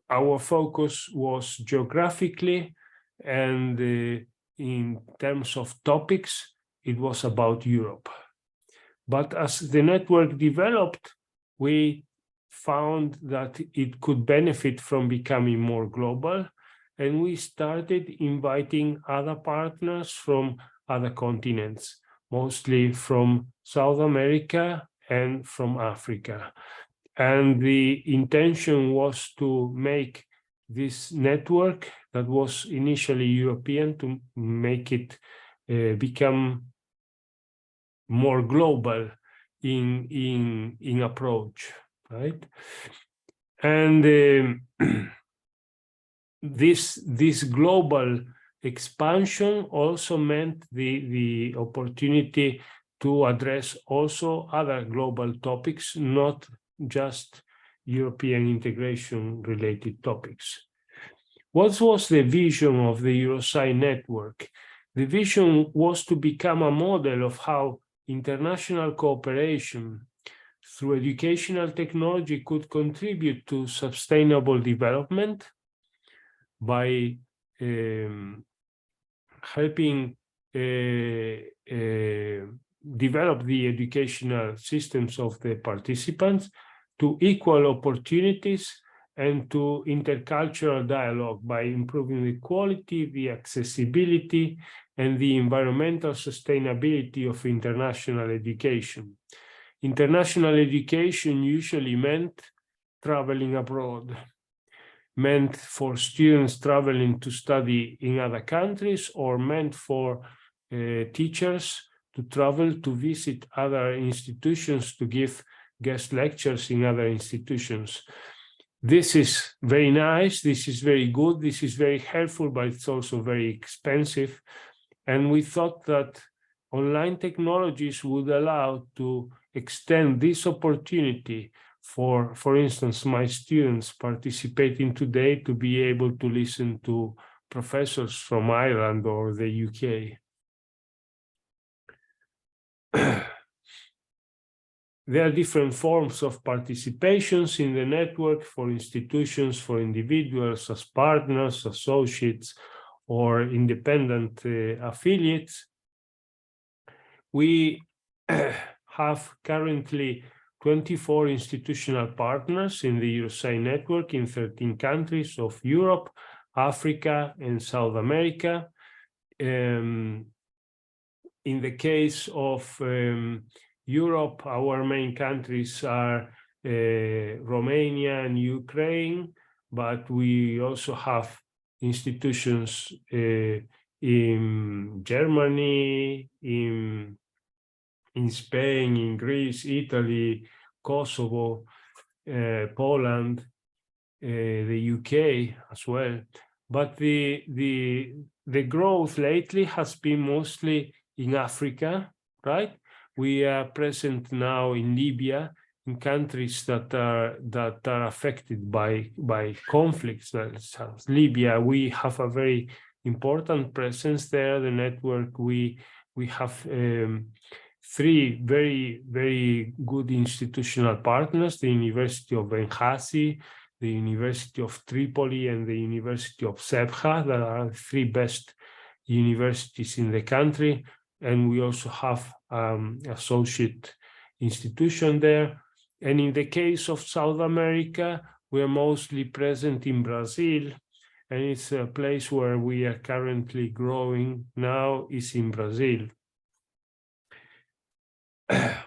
our focus was geographically, and in terms of topics, it was about Europe. But as the network developed, we found that it could benefit from becoming more global, and we started inviting other partners from other continents, mostly from South America and from Africa. And the intention was to make this network that was initially European, to make it become more global in approach, right? And this global expansion also meant the opportunity to address also other global topics, not just European integration related topics. What was the vision of the EUROSCI network? The vision was to become a model of how international cooperation through educational technology could contribute to sustainable development by helping develop the educational systems of the participants to equal opportunities and to intercultural dialogue by improving the quality, the accessibility, and the environmental sustainability of international education. International education usually meant traveling abroad, meant for students traveling to study in other countries, or meant for teachers to travel to visit other institutions to give guest lectures in other institutions. This is very nice, this is very good, this is very helpful, but it's also very expensive. And we thought that online technologies would allow to extend this opportunity for instance, my students participating today to be able to listen to professors from Ireland or the UK. There are different forms of participations in the network for institutions, for individuals as partners, associates, or independent affiliates. We have currently 24 institutional partners in the EUROSCI network in 13 countries of Europe, Africa, and South America. In the case of Europe, our main countries are Romania and Ukraine, but we also have institutions in Germany, in Spain, in Greece, Italy, Kosovo, Poland, the UK as well. But the growth lately has been mostly in Africa, right? We are present now in Libya, in countries that are affected by conflicts. Libya, we have a very important presence there. The network, we have 3 very, very good institutional partners: the University of Benghazi, the University of Tripoli, and the University of Sebha, that are the 3 best universities in the country. And we also have associate institution there. And in the case of South America, we are mostly present in Brazil, and it's a place where we are currently growing now is in Brazil.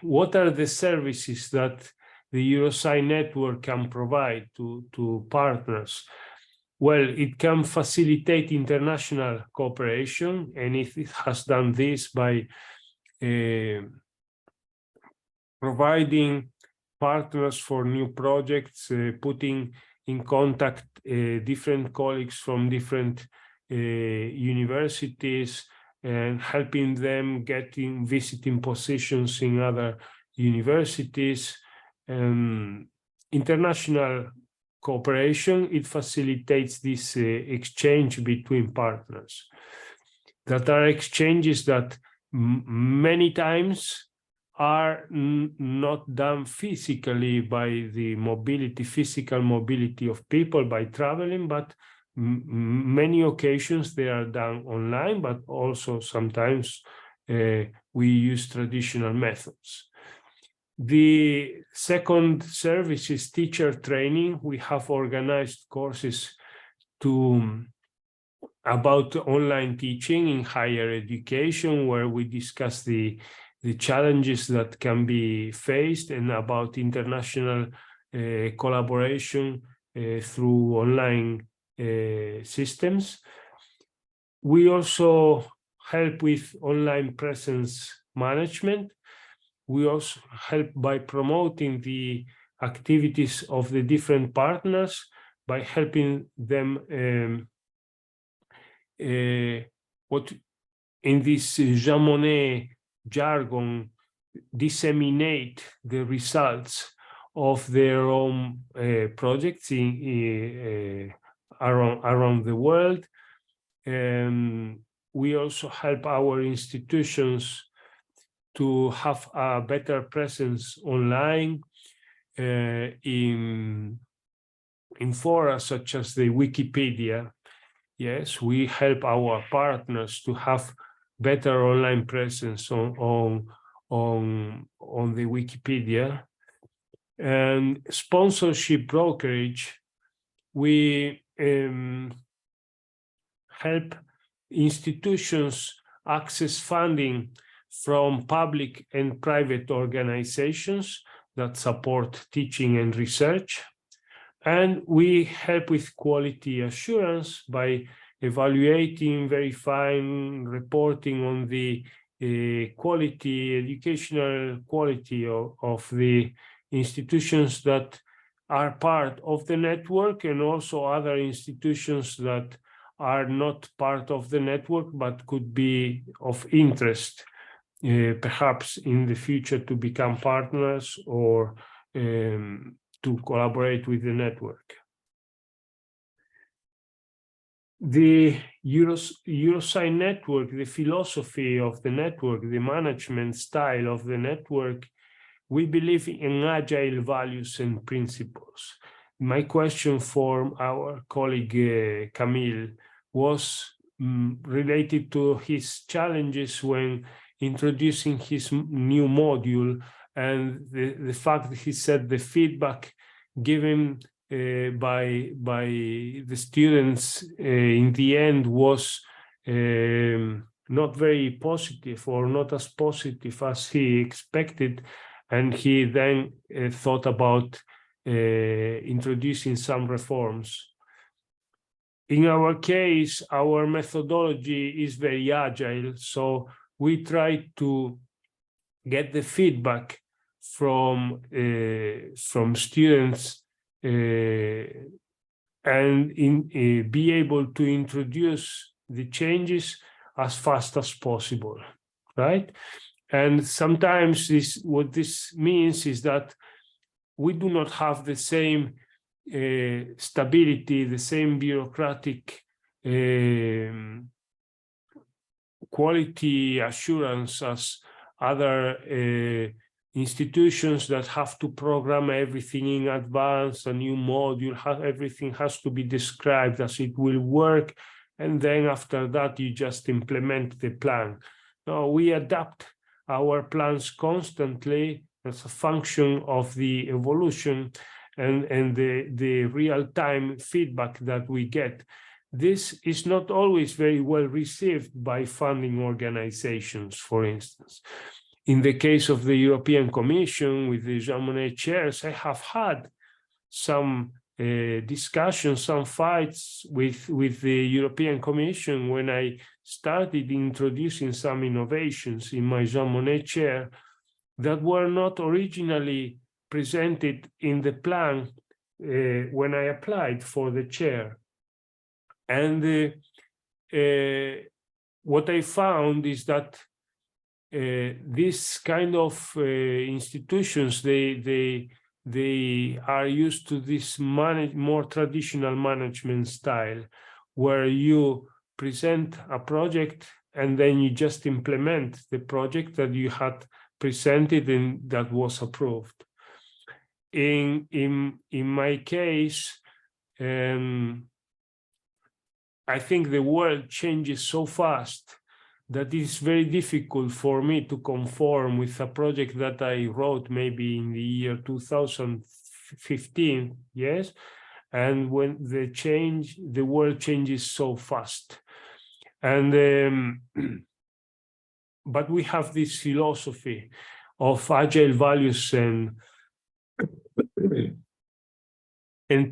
What are the services that the EUROSCI network can provide to partners? Well, it can facilitate international cooperation, and it has done this by providing partners for new projects, putting in contact different colleagues from different universities, and helping them getting visiting positions in other universities. International cooperation, it facilitates this exchange between partners. That are exchanges that many times are not done physically by the physical mobility of people by traveling, but many occasions they are done online, but also sometimes we use traditional methods. The second service is teacher training. We have organized courses about online teaching in higher education, where we discuss the challenges that can be faced, and about international collaboration through online systems. We also help with online presence management. We also help by promoting the activities of the different partners, by helping them what in this Jean Monnet jargon, disseminate the results of their own projects around the world. We also help our institutions to have a better presence online in fora such as the Wikipedia. Yes, we help our partners to have better online presence on the Wikipedia. And sponsorship brokerage, we help institutions access funding from public and private organizations that support teaching and research. And we help with quality assurance by evaluating, verifying, reporting on the quality, educational quality of the institutions that are part of the network, and also other institutions that are not part of the network but could be of interest, perhaps in the future, to become partners or to collaborate with the network. The Eurosci network, the philosophy of the network, the management style of the network, we believe in agile values and principles. My question for our colleague Camille was related to his challenges when introducing his new module, and the fact that he said the feedback given by the students in the end was not very positive, or not as positive as he expected, and he then thought about introducing some reforms. In our case, our methodology is very agile, so we try to get the feedback from students and be able to introduce the changes as fast as possible, right? And sometimes what this means is that we do not have the same stability, the same bureaucratic quality assurance as other institutions that have to program everything in advance, a new module, everything has to be described as it will work, and then after that you just implement the plan. No, we adapt our plans constantly as a function of the evolution and the real-time feedback that we get. This is not always very well received by funding organizations, for instance. In the case of the European Commission with the Jean Monnet chairs, I have had some discussions, some fights with the European Commission when I started introducing some innovations in my Jean Monnet chair that were not originally presented in the plan when I applied for the chair. And what I found is that this kind of institutions, they are used to this more traditional management style, where you present a project and then you just implement the project that you had presented and that was approved. In my case, I think the world changes so fast that it's very difficult for me to conform with a project that I wrote maybe in the year 2015, yes? And when the world changes so fast. And but we have this philosophy of agile values and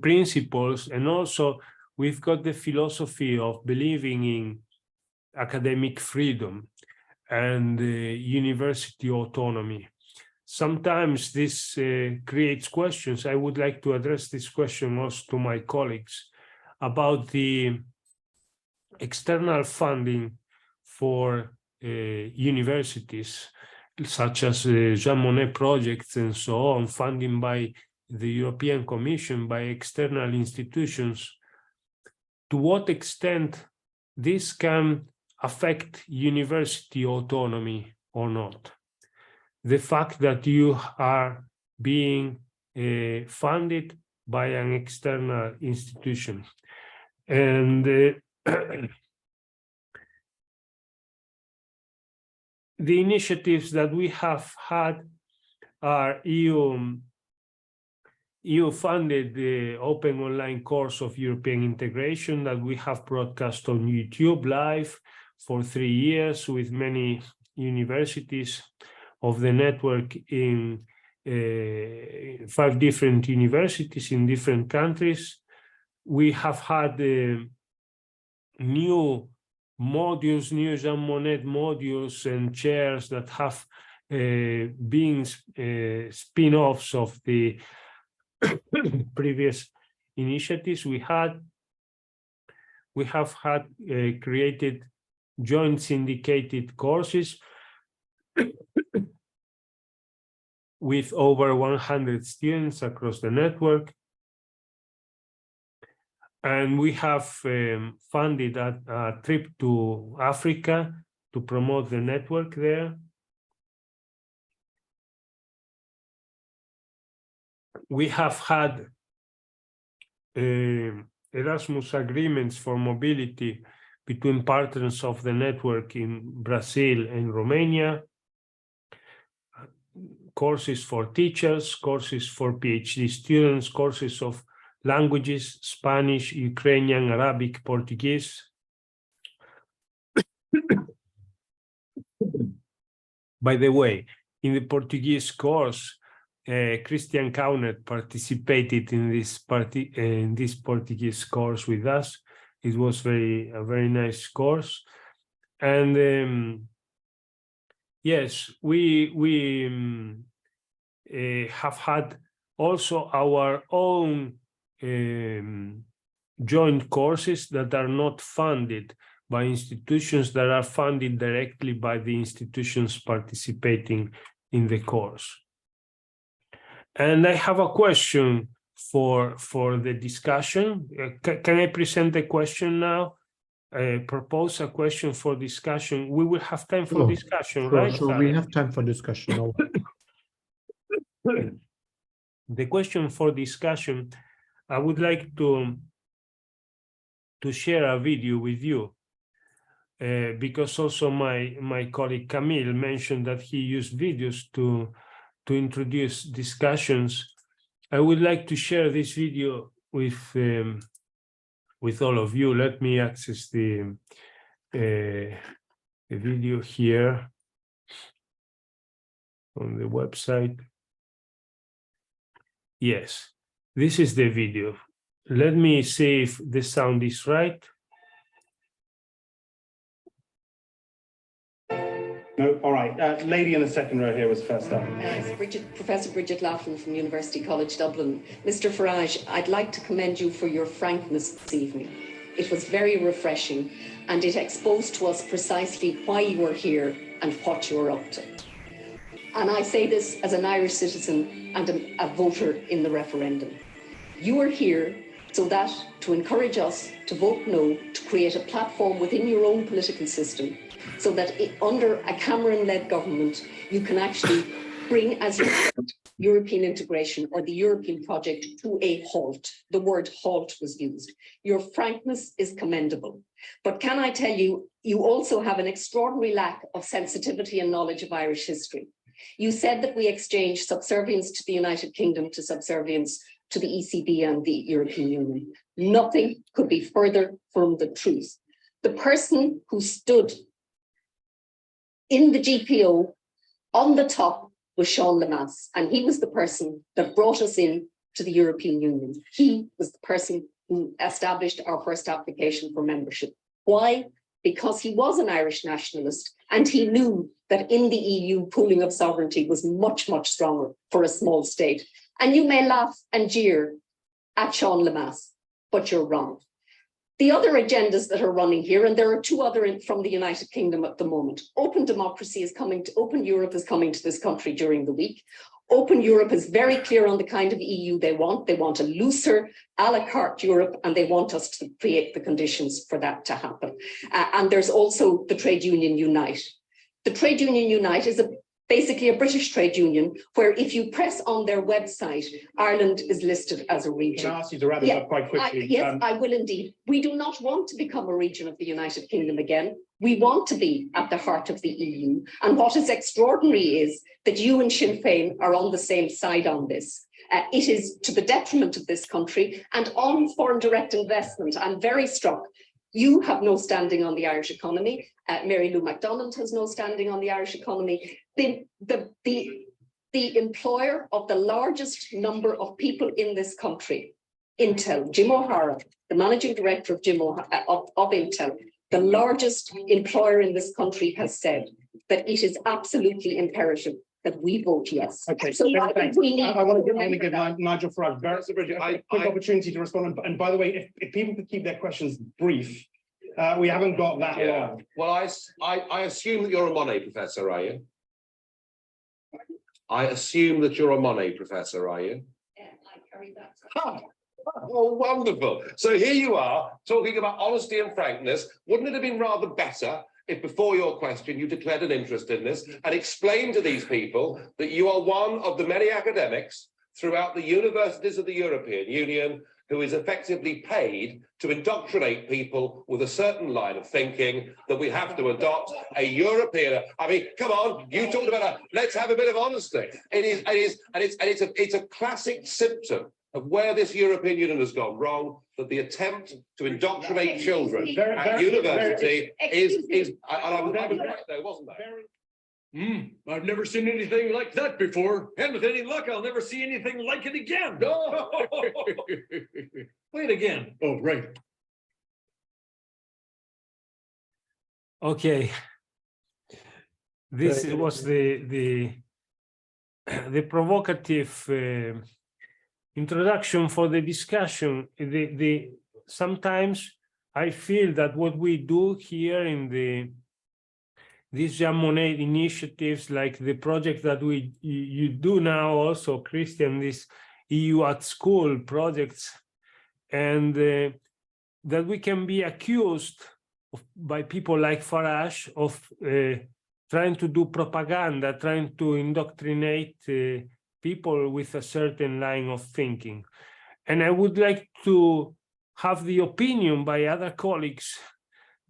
principles, and also we've got the philosophy of believing in academic freedom and university autonomy. Sometimes this creates questions. I would like to address this question also to my colleagues about the external funding for universities, such as Jean Monnet projects and so on, funding by the European Commission, by external institutions. To what extent this can affect university autonomy or not? the fact that you are being funded by an external institution. And the initiatives that we have had are EU-funded the open online course of European integration that we have broadcast on YouTube live for 3 years with many universities of the network in 5 different universities in different countries. We have had new modules, new Jean Monnet modules and chairs that have been spin-offs of the previous initiatives we have had created joint syndicated courses with over 100 students across the network. And we have funded a trip to Africa to promote the network there. We have had Erasmus agreements for mobility between partners of the network in Brazil and Romania, courses for teachers, courses for PhD students, courses of languages, Spanish, Ukrainian, Arabic, Portuguese. By the way, in the Portuguese course, Christian Kaunert participated in this Portuguese course with us. It was a very nice course, and yes, we have had also our own joint courses that are not funded by institutions, that are funded directly by the institutions participating in the course. And I have a question for the discussion. Can I present the question now? Propose a question for discussion. We will have time for discussion, right? Sure, we have time for discussion. The question for discussion, I would like to share a video with you, because also my colleague Camille mentioned that he used videos to introduce discussions. I would like to share this video with all of you. Let me access the video here on the website. Yes, this is the video. Let me see if the sound is right. No, all right. Lady in the second row here was first up. Professor Bridget Laughlin from University College Dublin. Mr. Farage, I'd like to commend you for your frankness this evening. It was very refreshing, and it exposed to us precisely why you were here and what you were up to. And I say this as an Irish citizen and a voter in the referendum. You are here so that to encourage us to vote no, to create a platform within your own political system, so that under a Cameron-led government, you can actually bring, as you said, European integration or the European project to a halt. The word halt was used. Your frankness is commendable. But can I tell you, you also have an extraordinary lack of sensitivity and knowledge of Irish history. You said that we exchanged subservience to the United Kingdom to subservience to the ECB and the European Union. Nothing could be further from the truth. The person who stood in the GPO on the top was Sean Lemass, and he was the person that brought us in to the European Union. He was the person who established our first application for membership. Why? Because he was an Irish nationalist, and he knew that in the EU, pooling of sovereignty was much, much stronger for a small state. And you may laugh and jeer at Sean Lemass, but you're wrong. The other agendas that are running here, and there are 2 other from the United Kingdom at the moment. Open democracy is coming to, Open Europe is coming to this country during the week. Open Europe is very clear on the kind of EU they want. They want a looser, a la carte Europe, and they want us to create the conditions for that to happen. And there's also the Trade Union Unite. The Trade Union Unite is basically a British trade union, where if you press on their website, Ireland is listed as a region. Can I ask you to wrap this up quite quickly? Yes, I will indeed. We do not want to become a region of the United Kingdom again. We want to be at the heart of the EU. And what is extraordinary is that you and Sinn Féin are on the same side on this. It is to the detriment of this country. And on foreign direct investment, I'm very struck. You have no standing on the Irish economy. Mary Lou MacDonald has no standing on the Irish economy. The employer of the largest number of people in this country, Intel, Jim O'Hara, the managing director of of Intel, the largest employer in this country, has said that it is absolutely imperative that we vote yes. Okay, so I want to give Nigel Farage a quick opportunity to respond. And by the way, if people could keep their questions brief, we haven't got that long. Well, I assume that you're a Monet professor, are you? I assume that you're a Monet professor, are you? Yeah, I carry that. Oh, wonderful. So here you are talking about honesty and frankness. Wouldn't it have been rather better if before your question you declared an interest in this and explained to these people that you are one of the many academics throughout the universities of the European Union who is effectively paid to indoctrinate people with a certain line of thinking that we have to adopt a European. I mean, come on, you talked about let's have a bit of honesty. It's a classic symptom of where this European Union has gone wrong, that the attempt to indoctrinate children at university is and I was right there, wasn't I? I've never seen anything like that before. And with any luck, I'll never see anything like it again. No. Wait again. Oh, right. Okay. This was the provocative introduction for the discussion. Sometimes I feel that what we do here in these Jean Monnet initiatives, like the project that you do now also, Christian, this EU at School projects, and that we can be accused by people like Farage of trying to do propaganda, trying to indoctrinate people with a certain line of thinking. And I would like to have the opinion by other colleagues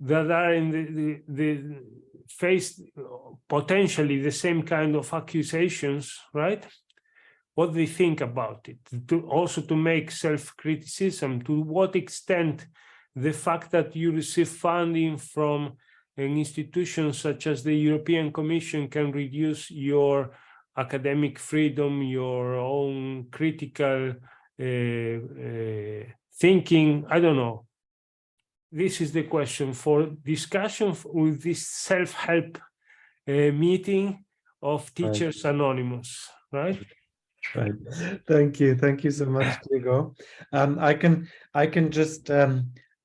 that are in the face potentially the same kind of accusations, right? What they think about it, also to make self-criticism, to what extent the fact that you receive funding from an institution such as the European Commission can reduce your academic freedom, your own critical thinking. I don't know. This is the question for discussion with this self-help meeting of Teachers Anonymous, right? Right. Thank you so much, Keogh. I can just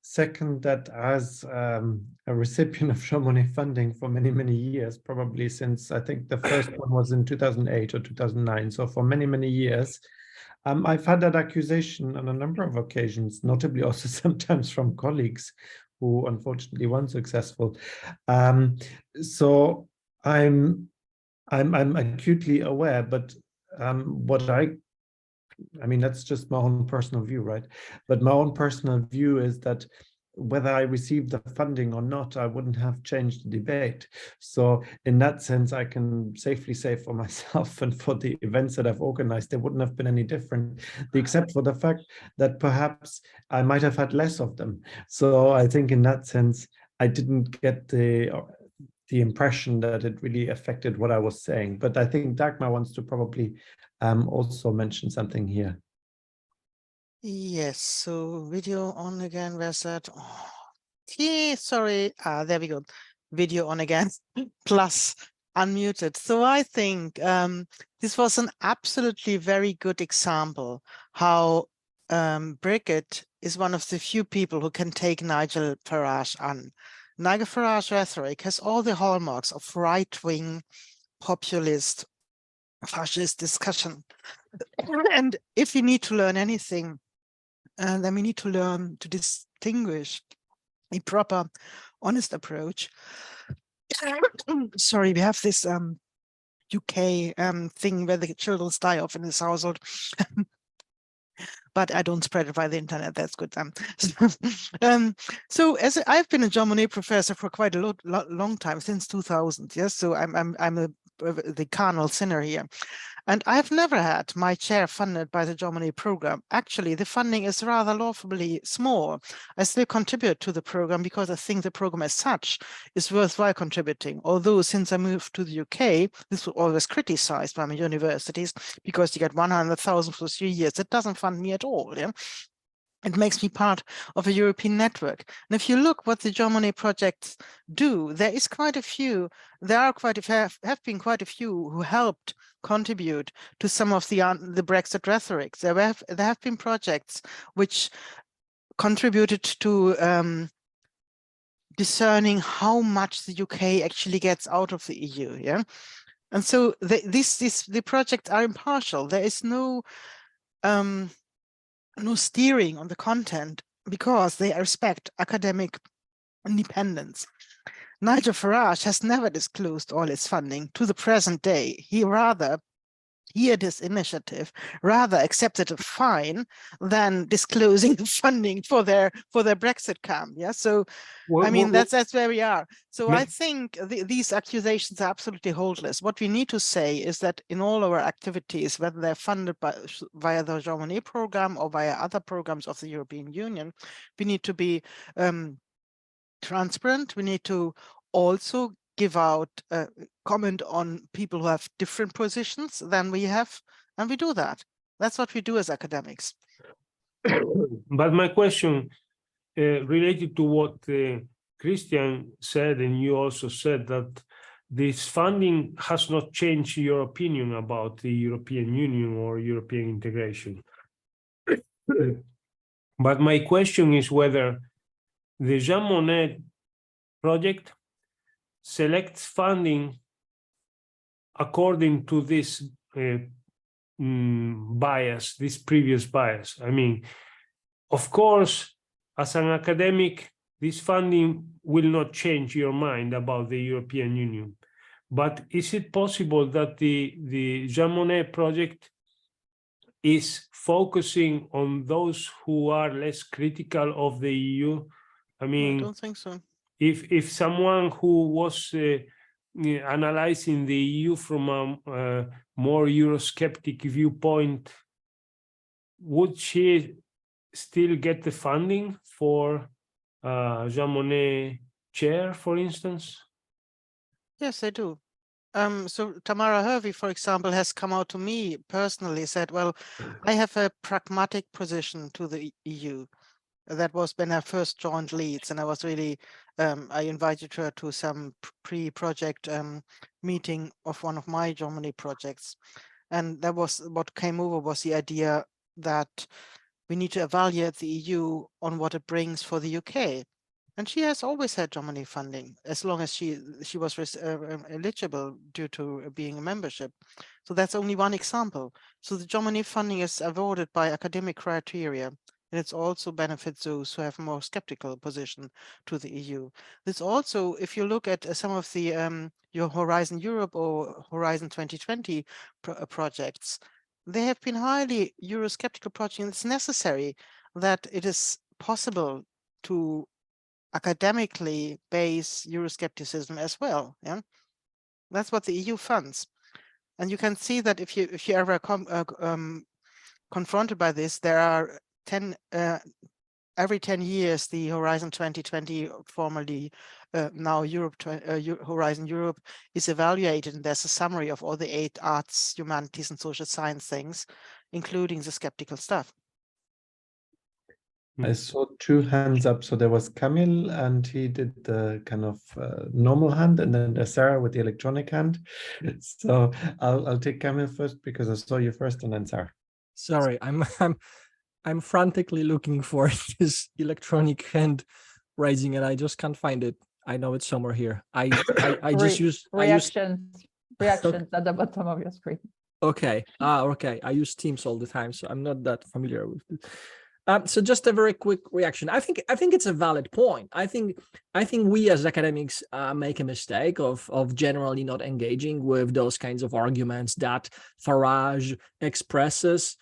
second that as a recipient of Jean Monnet funding for many years, probably since I think the first one was in 2008 or 2009. So for many years, I've had that accusation on a number of occasions, notably also sometimes from colleagues who unfortunately weren't successful. So I'm acutely aware, but what I mean, that's just my own personal view, right? But my own personal view is that whether I received the funding or not, I wouldn't have changed the debate. So in that sense, I can safely say for myself and for the events that I've organized, they wouldn't have been any different, except for the fact that perhaps I might have had less of them. So I think in that sense, I didn't get the impression that it really affected what I was saying. But I think Dagmar wants to probably also mention something here. Yes, so video on again, where's that? Oh, yeah, sorry, there we go. Video on again, plus unmuted. So I think this was an absolutely very good example how Brigitte is one of the few people who can take Nigel Farage on. Nigel Farage rhetoric has all the hallmarks of right-wing populist fascist discussion. And if we need to learn anything, then we need to learn to distinguish a proper, honest approach. Sorry, we have this UK thing where the children die off in this household. But I don't spread it by the internet. That's good. So as I've been a Jean Monnet professor for quite a long time, since 2000. Yes, so I'm the cardinal sinner here. And I've never had my chair funded by the Jean Monnet program. Actually, the funding is rather laughably small. I still contribute to the program because I think the program as such is worthwhile contributing. Although since I moved to the UK, this was always criticized by my universities because you get 100,000 for 3 years. It doesn't fund me at all. Yeah? It makes me part of a European network. And if you look what the Jean Monnet projects do, there are quite a few who helped contribute to some of the Brexit rhetoric. There have been projects which contributed to discerning how much the UK actually gets out of the EU. Yeah, and so the projects are impartial. There is no steering on the content because they respect academic independence. Nigel Farage has never disclosed all his funding to the present day. He had his initiative rather accepted a fine than disclosing the funding for their Brexit camp. Yeah, so I mean that's where we are. So I think these accusations are absolutely holdless. What we need to say is that in all our activities, whether they're funded via the Jean Monnet program or via other programs of the European Union, we need to be transparent. We need to also give out comment on people who have different positions than we have, and we do that. That's what we do as academics. But my question related to what Christian said, and you also said that this funding has not changed your opinion about the European Union or European integration. But my question is whether the Jean Monnet project selects funding according to this bias, this previous bias. I mean, of course, as an academic, this funding will not change your mind about the European Union. But is it possible that the Jean Monnet project is focusing on those who are less critical of the EU? I mean, I don't think so. If someone who was analyzing the EU from a more Eurosceptic viewpoint, would she still get the funding for Jean Monnet chair, for instance? Yes, I do. So Tamara Hervey, for example, has come out to me personally, said, well, I have a pragmatic position to the EU. That was when I first joined Leeds, and I was really, I invited her to some pre-project meeting of one of my Jean Monnet projects. And that was what came over was the idea that we need to evaluate the EU on what it brings for the UK. And she has always had Jean Monnet funding, as long as she was eligible due to being a membership. So that's only one example. So the Jean Monnet funding is awarded by academic criteria. And it's also benefits those who have a more skeptical position to the EU. This also, if you look at some of the your Horizon Europe or Horizon 2020 projects, they have been highly Eurosceptical projects. It's necessary that it is possible to academically base Euroscepticism as well. Yeah, that's what the EU funds, and you can see that if you ever confronted by this, there are every 10 years the Horizon 2020, formerly now Horizon Europe, is evaluated, and there's a summary of all the 8 arts, humanities, and social science things, including the skeptical stuff. I saw 2 hands up. So there was Camille, and he did the kind of normal hand, and then there's Sarah with the electronic hand. So I'll take Camille first because I saw you first, and then Sarah. Sorry, I'm frantically looking for this electronic hand raising, and I just can't find it. I know it's somewhere here. I just use reactions at the bottom of your screen. Okay. Okay. I use Teams all the time, so I'm not that familiar with it. So just a very quick reaction. I think it's a valid point. I think we as academics make a mistake of generally not engaging with those kinds of arguments that Farage expresses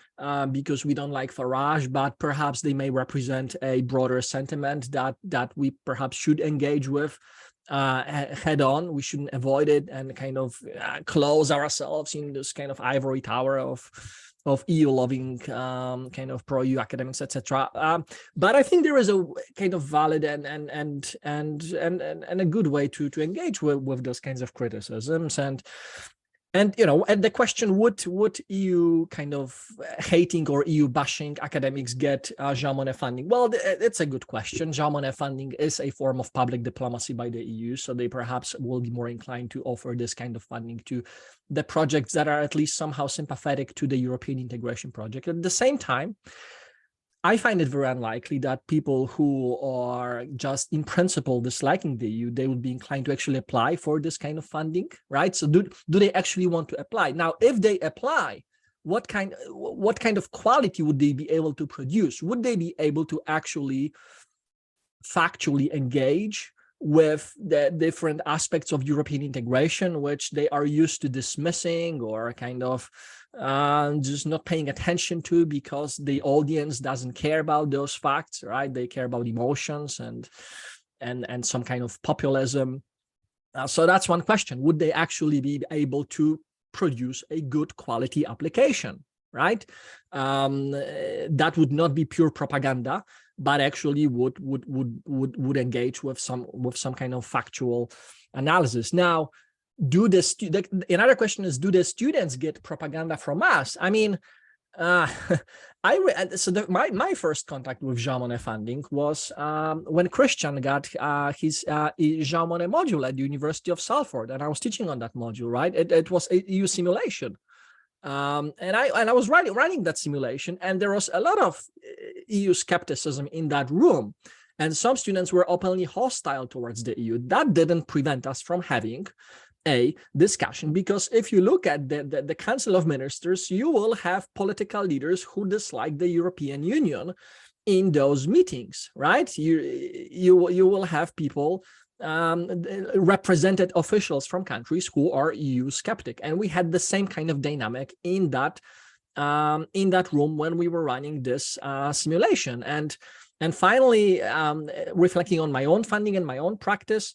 because we don't like Farage, but perhaps they may represent a broader sentiment that we perhaps should engage with head on. We shouldn't avoid it and kind of close ourselves in this kind of ivory tower of EU-loving kind of pro-EU academics, etc. But I think there is a kind of valid and a good way to engage with those kinds of criticisms. And the question, would EU kind of hating or EU bashing academics get Jean Monnet funding? Well, it's a good question. Jean Monnet funding is a form of public diplomacy by the EU, so they perhaps will be more inclined to offer this kind of funding to the projects that are at least somehow sympathetic to the European integration project. At the same time, I find it very unlikely that people who are just in principle disliking the EU, they would be inclined to actually apply for this kind of funding, right? So do they actually want to apply? Now, if they apply, what kind of quality would they be able to produce? Would they be able to actually factually engage with the different aspects of European integration, which they are used to dismissing or kind of just not paying attention to because the audience doesn't care about those facts, right? They care about emotions and some kind of populism. So that's one question. Would they actually be able to produce a good quality application, right? That would not be pure propaganda, but actually would engage with some kind of factual analysis. Now, another question is, do the students get propaganda from us? I mean, my first contact with Jean Monnet funding was when Christian got his Jean Monnet module at the University of Salford, and I was teaching on that module, right? It was a EU simulation. And I was running that simulation, and there was a lot of EU skepticism in that room, and some students were openly hostile towards the EU. That didn't prevent us from having a discussion, because if you look at the Council of Ministers, you will have political leaders who dislike the European Union in those meetings, right? You will have people, represented officials from countries who are EU skeptic, and we had the same kind of dynamic in that room when we were running this simulation. And finally, reflecting on my own funding and my own practice,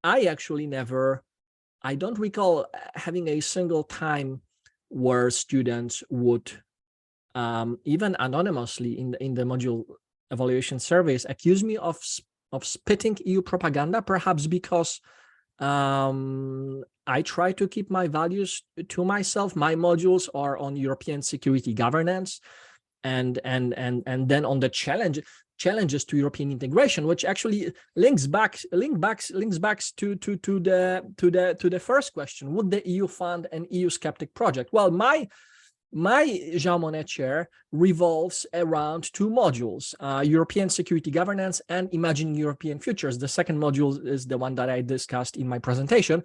I don't recall having a single time where students would, even anonymously in the module evaluation surveys, accuse me of spitting EU propaganda, perhaps because I try to keep my values to myself. My modules are on European security governance, and then on the challenges to European integration, which actually links back to the first question: would the EU fund an EU skeptic project? Well, my Jean Monnet chair revolves around two modules: European security governance and imagining European futures. The second module is the one that I discussed in my presentation.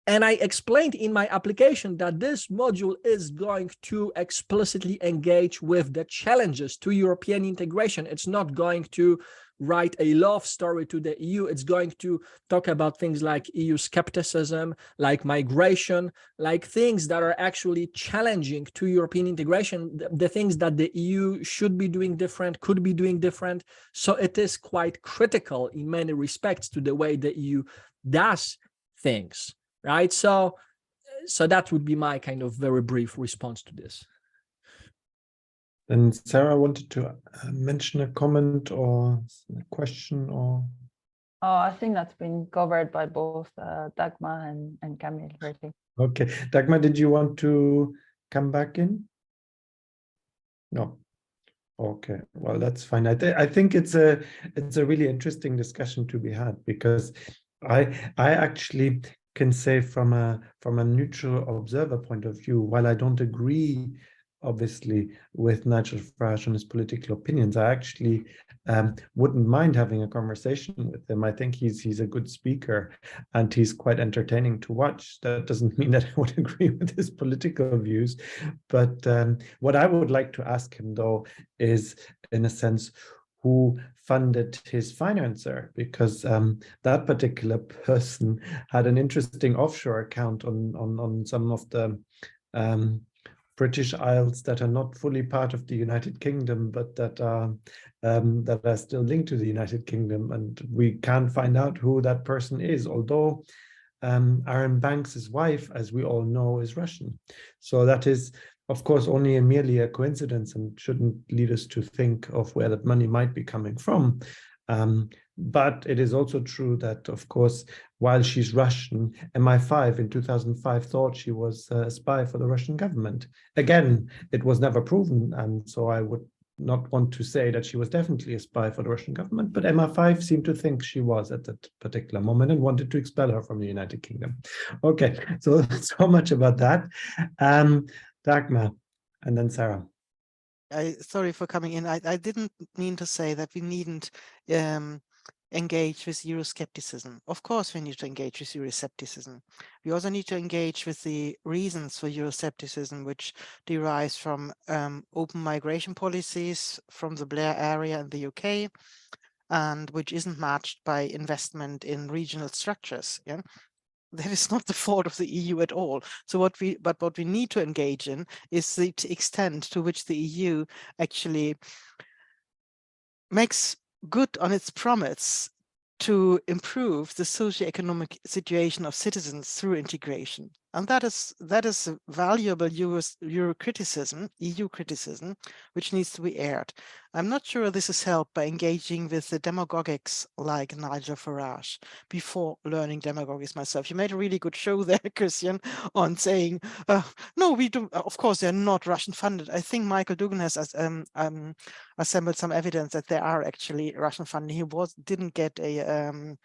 And I explained in my application that this module is going to explicitly engage with the challenges to European integration. It's not going to write a love story to the EU. It's going to talk about things like EU skepticism, like migration, like things that are actually challenging to European integration, the things that the EU should be doing different, could be doing different. So it is quite critical in many respects to the way the EU does things. Right, so that would be my kind of very brief response to this. And Sarah wanted to mention a comment or a question, or? Oh, I think that's been covered by both Dagmar and Camille, really. Okay, Dagmar, did you want to come back in? No. Okay, well, that's fine. I think it's a really interesting discussion to be had, because I actually can say from a neutral observer point of view, while I don't agree obviously with Nigel Farage on his political opinions, I actually wouldn't mind having a conversation with him. I think he's a good speaker and he's quite entertaining to watch. That doesn't mean that I would agree with his political views, but what I would like to ask him though is in a sense, who funded his financer, because that particular person had an interesting offshore account on some of the British Isles that are not fully part of the United Kingdom, but that are still linked to the United Kingdom, and we can't find out who that person is, although Aaron Banks's wife, as we all know, is Russian. So that is, of course, only merely a coincidence and shouldn't lead us to think of where that money might be coming from. But it is also true that, of course, while she's Russian, MI5 in 2005 thought she was a spy for the Russian government. Again, it was never proven, and so I would not want to say that she was definitely a spy for the Russian government, but MI5 seemed to think she was at that particular moment and wanted to expel her from the United Kingdom. Okay, so much about that. Dagmar, and then Sarah. Sorry for coming in. I didn't mean to say that we needn't engage with Euroscepticism. Of course, we need to engage with Euroscepticism. We also need to engage with the reasons for Euroscepticism, which derives from open migration policies from the Blair area in the UK, and which isn't matched by investment in regional structures. Yeah. That is not the fault of the EU at all. So what we need to engage in is the extent to which the EU actually makes good on its promise to improve the socioeconomic situation of citizens through integration. And that is a valuable EU criticism, which needs to be aired. I'm not sure this is helped by engaging with the demagogics like Nigel Farage before learning demagogics myself. You made a really good show there, Christian, on saying, no, we do. Of course, they're not Russian funded. I think Michael Dugan has assembled some evidence that they are actually Russian funded. He didn't get a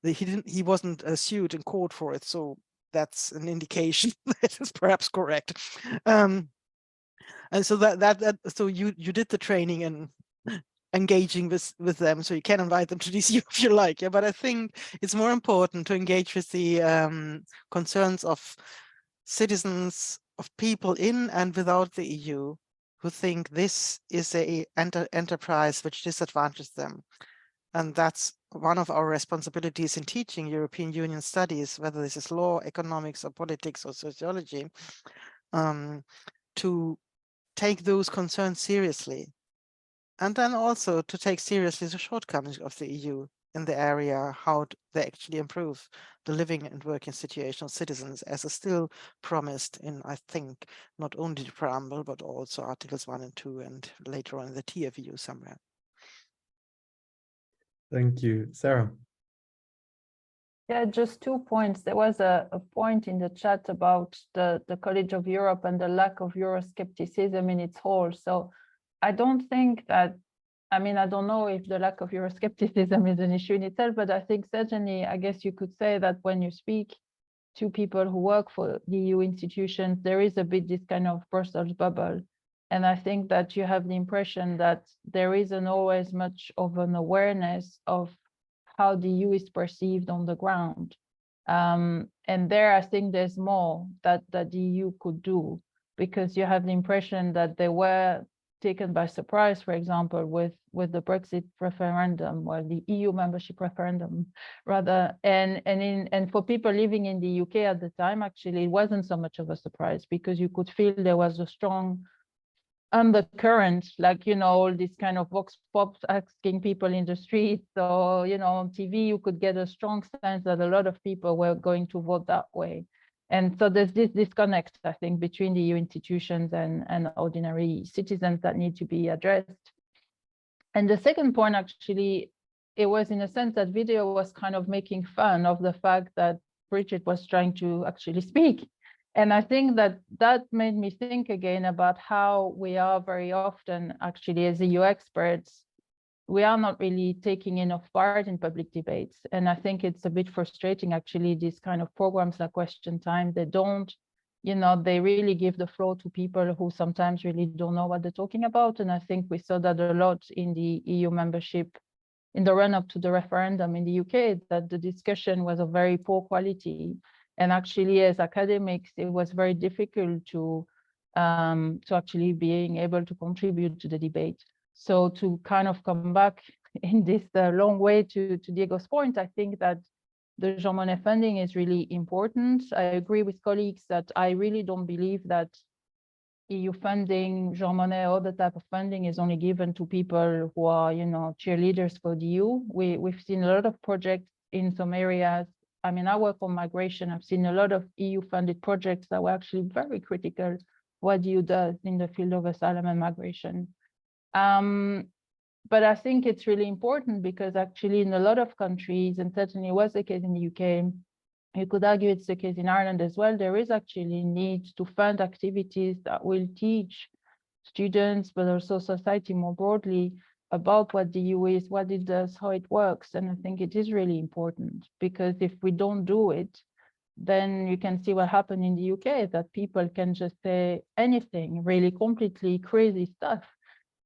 he wasn't sued in court for it. So that's an indication that is perhaps correct. And so so you did the training and engaging with them, so you can invite them to DCU if you like. Yeah, but I think it's more important to engage with the concerns of citizens, of people in and without the EU, who think this is a enterprise which disadvantages them. And that's one of our responsibilities in teaching European Union studies, whether this is law, economics, or politics, or sociology, to take those concerns seriously. And then also to take seriously the shortcomings of the EU in the area, how they actually improve the living and working situation of citizens, as is still promised in, I think, not only the preamble, but also Articles 1 and 2, and later on in the TFEU somewhere. Thank you. Sarah. Yeah, just 2 points. There was a point in the chat about the College of Europe and the lack of Euroscepticism in its whole. So I don't think that, I mean, I don't know if the lack of Euroscepticism is an issue in itself, but I think certainly, I guess you could say that when you speak to people who work for the EU institutions, there is a bit this kind of Brussels bubble. And I think that you have the impression that there isn't always much of an awareness of how the EU is perceived on the ground. And there, I think there's more that the EU could do, because you have the impression that they were taken by surprise, for example, with the Brexit referendum, or the EU membership referendum, rather. And for people living in the UK at the time, actually, it wasn't so much of a surprise, because you could feel there was a strong undercurrent, like, you know, all this kind of vox pops asking people in the streets, or, you know, on TV, you could get a strong sense that a lot of people were going to vote that way. And so there's this disconnect, I think, between the EU institutions and ordinary citizens that need to be addressed. And the second point, actually, it was in a sense that video was kind of making fun of the fact that Bridget was trying to actually speak. And I think that made me think again about how we are very often, actually, as EU experts, we are not really taking enough part in public debates. And I think it's a bit frustrating, actually, these kind of programs like Question Time, they don't, you know, they really give the floor to people who sometimes really don't know what they're talking about. And I think we saw that a lot in the EU membership, in the run-up to the referendum in the UK, that the discussion was of very poor quality. And actually, as academics, it was very difficult to actually being able to contribute to the debate. So to kind of come back in this long way to Diego's point, I think that the Jean Monnet funding is really important. I agree with colleagues that I really don't believe that EU funding, Jean Monnet, other type of funding is only given to people who are, you know, cheerleaders for the EU. We've seen a lot of projects in some areas. I mean, I work on migration. I've seen a lot of EU funded projects that were actually very critical what the EU does in the field of asylum and migration. But I think it's really important because actually in a lot of countries, and certainly was the case in the UK, you could argue it's the case in Ireland as well, there is actually need to fund activities that will teach students, but also society more broadly, about what the EU is, what it does, how it works. And I think it is really important because if we don't do it, then you can see what happened in the UK, that people can just say anything, really completely crazy stuff,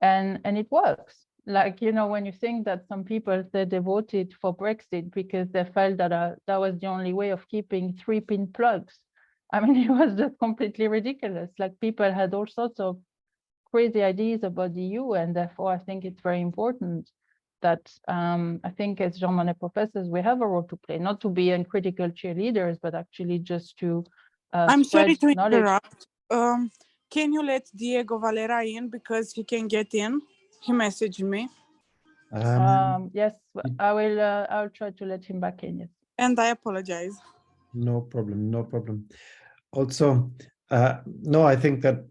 and it works. Like, you know, when you think that some people said they voted for Brexit because they felt that that was the only way of keeping 3-pin plugs. I mean, it was just completely ridiculous. Like, people had all sorts of crazy ideas about the EU, and therefore I think it's very important that I think as Jean Monnet professors, we have a role to play, not to be uncritical cheerleaders, but actually just to I'm sorry to knowledge. interrupt. Can you let Diego Valera in because he can get in? He messaged me. Yes, I will. I'll try to let him back in. Yes. And I apologize. No problem. No problem. Also, no, I think that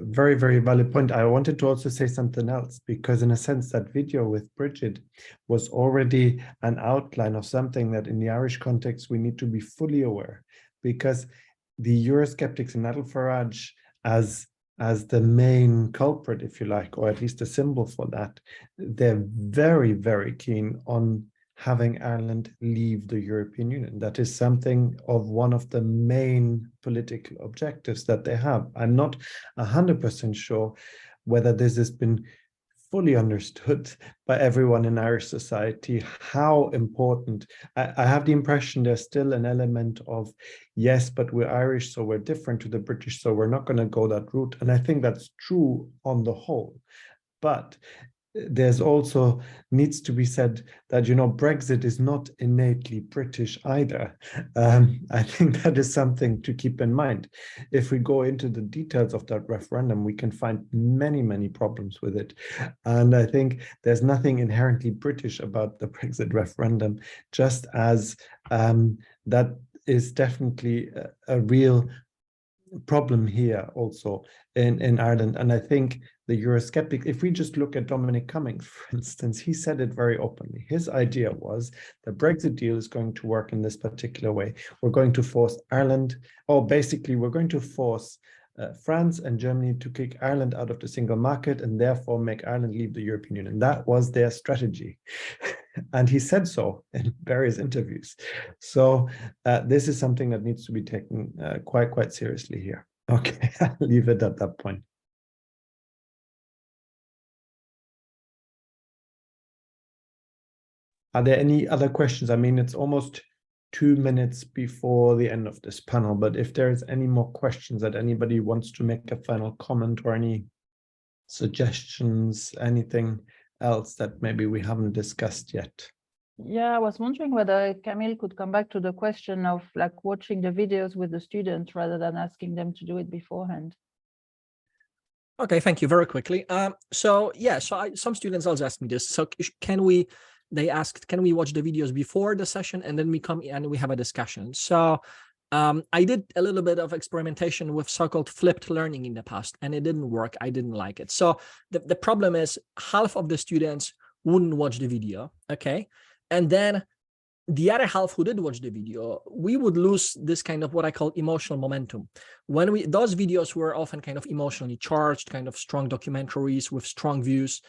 very, very valid point. I wanted to also say something else, because in a sense that video with Bridget was already an outline of something that in the Irish context we need to be fully aware, because the Eurosceptics and Nigel Farage as the main culprit, if you like, or at least a symbol for that, they're very, very keen on having Ireland leave the European Union. That is something of one of the main political objectives that they have. I'm not 100% sure whether this has been fully understood by everyone in Irish society, how important. I have the impression there's still an element of, yes, but we're Irish, so we're different to the British, so we're not going to go that route. And I think that's true on the whole. But there's also needs to be said that, you know, Brexit is not innately British either. I think that is something to keep in mind. If we go into the details of that referendum, we can find many, many problems with it. And I think there's nothing inherently British about the Brexit referendum, just as that is definitely a real problem here also in Ireland. And I think the Eurosceptic, if we just look at Dominic Cummings, for instance, he said it very openly. His idea was the Brexit deal is going to work in this particular way. We're going to force Ireland, or basically we're going to force France and Germany to kick Ireland out of the single market and therefore make Ireland leave the European Union. That was their strategy. And he said so in various interviews. So this is something that needs to be taken quite seriously here. Okay, I'll leave it at that point. Are there any other questions? I mean, it's almost 2 minutes before the end of this panel, but if there is any more questions that anybody wants to make a final comment or any suggestions, anything else that maybe we haven't discussed yet. Yeah, I was wondering whether Camille could come back to the question of like watching the videos with the students rather than asking them to do it beforehand. Okay, thank you. Very quickly. So some students also asked me this. So they asked, can we watch the videos before the session and then we come and we have a discussion? So I did a little bit of experimentation with so-called flipped learning in the past, and it didn't work. I didn't like it. So the problem is half of the students wouldn't watch the video, okay? And then the other half who did watch the video, we would lose this kind of what I call emotional momentum. When those videos were often kind of emotionally charged, kind of strong documentaries with strong views.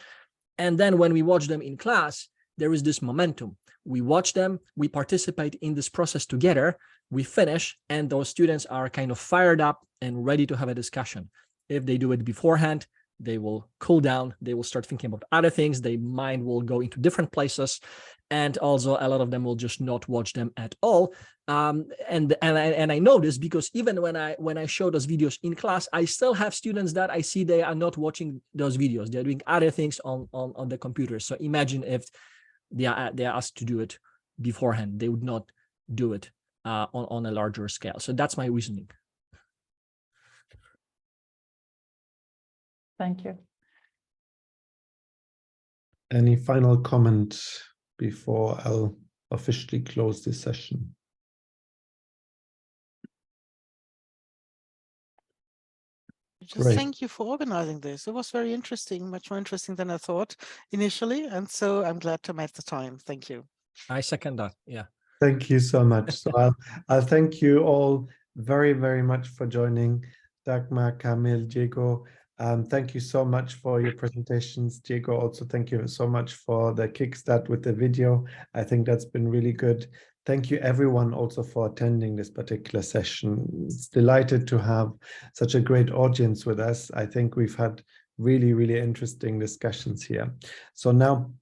And then when we watch them in class, there is this momentum. We watch them, we participate in this process together, we finish, and those students are kind of fired up and ready to have a discussion. If they do it beforehand, they will cool down, they will start thinking about other things, their mind will go into different places, and also a lot of them will just not watch them at all. And I know this because even when I show those videos in class, I still have students that I see they are not watching those videos. They're doing other things on the computer. So imagine if they are asked to do it beforehand, they would not do it on a larger scale. So that's my reasoning. Thank you. Any final comment before I'll officially close this session? Just thank you for organizing this. It was very interesting, much more interesting than I thought initially. And so I'm glad to make the time. Thank you. I second that. Yeah. Thank you so much. So I'll thank you all very, very much for joining. Dagmar, Camille, Diego, thank you so much for your presentations. Diego, also thank you so much for the kickstart with the video. I think that's been really good. Thank you everyone also for attending this particular session. It's delighted to have such a great audience with us. I think we've had really, really interesting discussions here. So now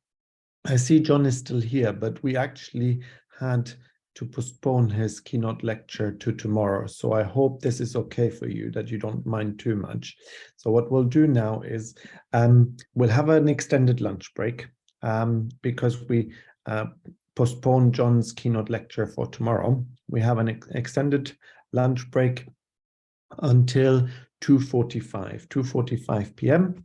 I see John is still here, but we actually had to postpone his keynote lecture to tomorrow. So I hope this is okay for you, that you don't mind too much. So what we'll do now is we'll have an extended lunch break because we postponed John's keynote lecture for tomorrow. We have an extended lunch break until 2:45 p.m.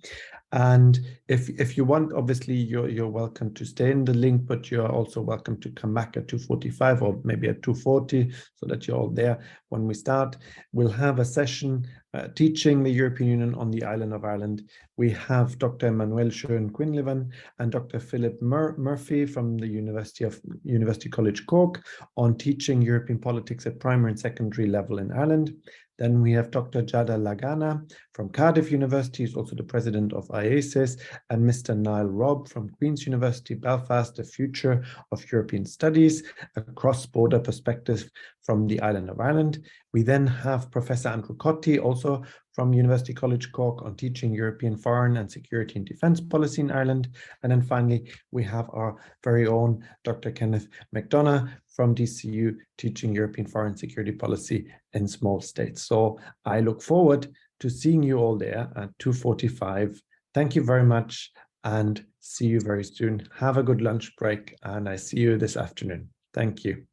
And if you want, obviously you're welcome to stay in the link, but you're also welcome to come back at 2:45 or maybe at 2:40 so that you're all there when we start. We'll have a session teaching the European Union on the island of Ireland. We have Dr. Emmanuel Schoen-Quinlivan and Dr. Philip Murphy from the University College Cork on teaching European politics at primary and secondary level in Ireland. Then we have Dr. Jada Lagana from Cardiff University, who's also the president of IASIS, and Mr. Niall Robb from Queen's University, Belfast, the future of European studies, a cross-border perspective from the island of Ireland. We then have Professor Andrew Cottee, also from University College Cork, on teaching European foreign and security and defence policy in Ireland. And then finally, we have our very own Dr. Kenneth McDonough from DCU, teaching European foreign security policy in small states. So I look forward to seeing you all there at 2:45. Thank you very much and see you very soon. Have a good lunch break, and I see you this afternoon. Thank you.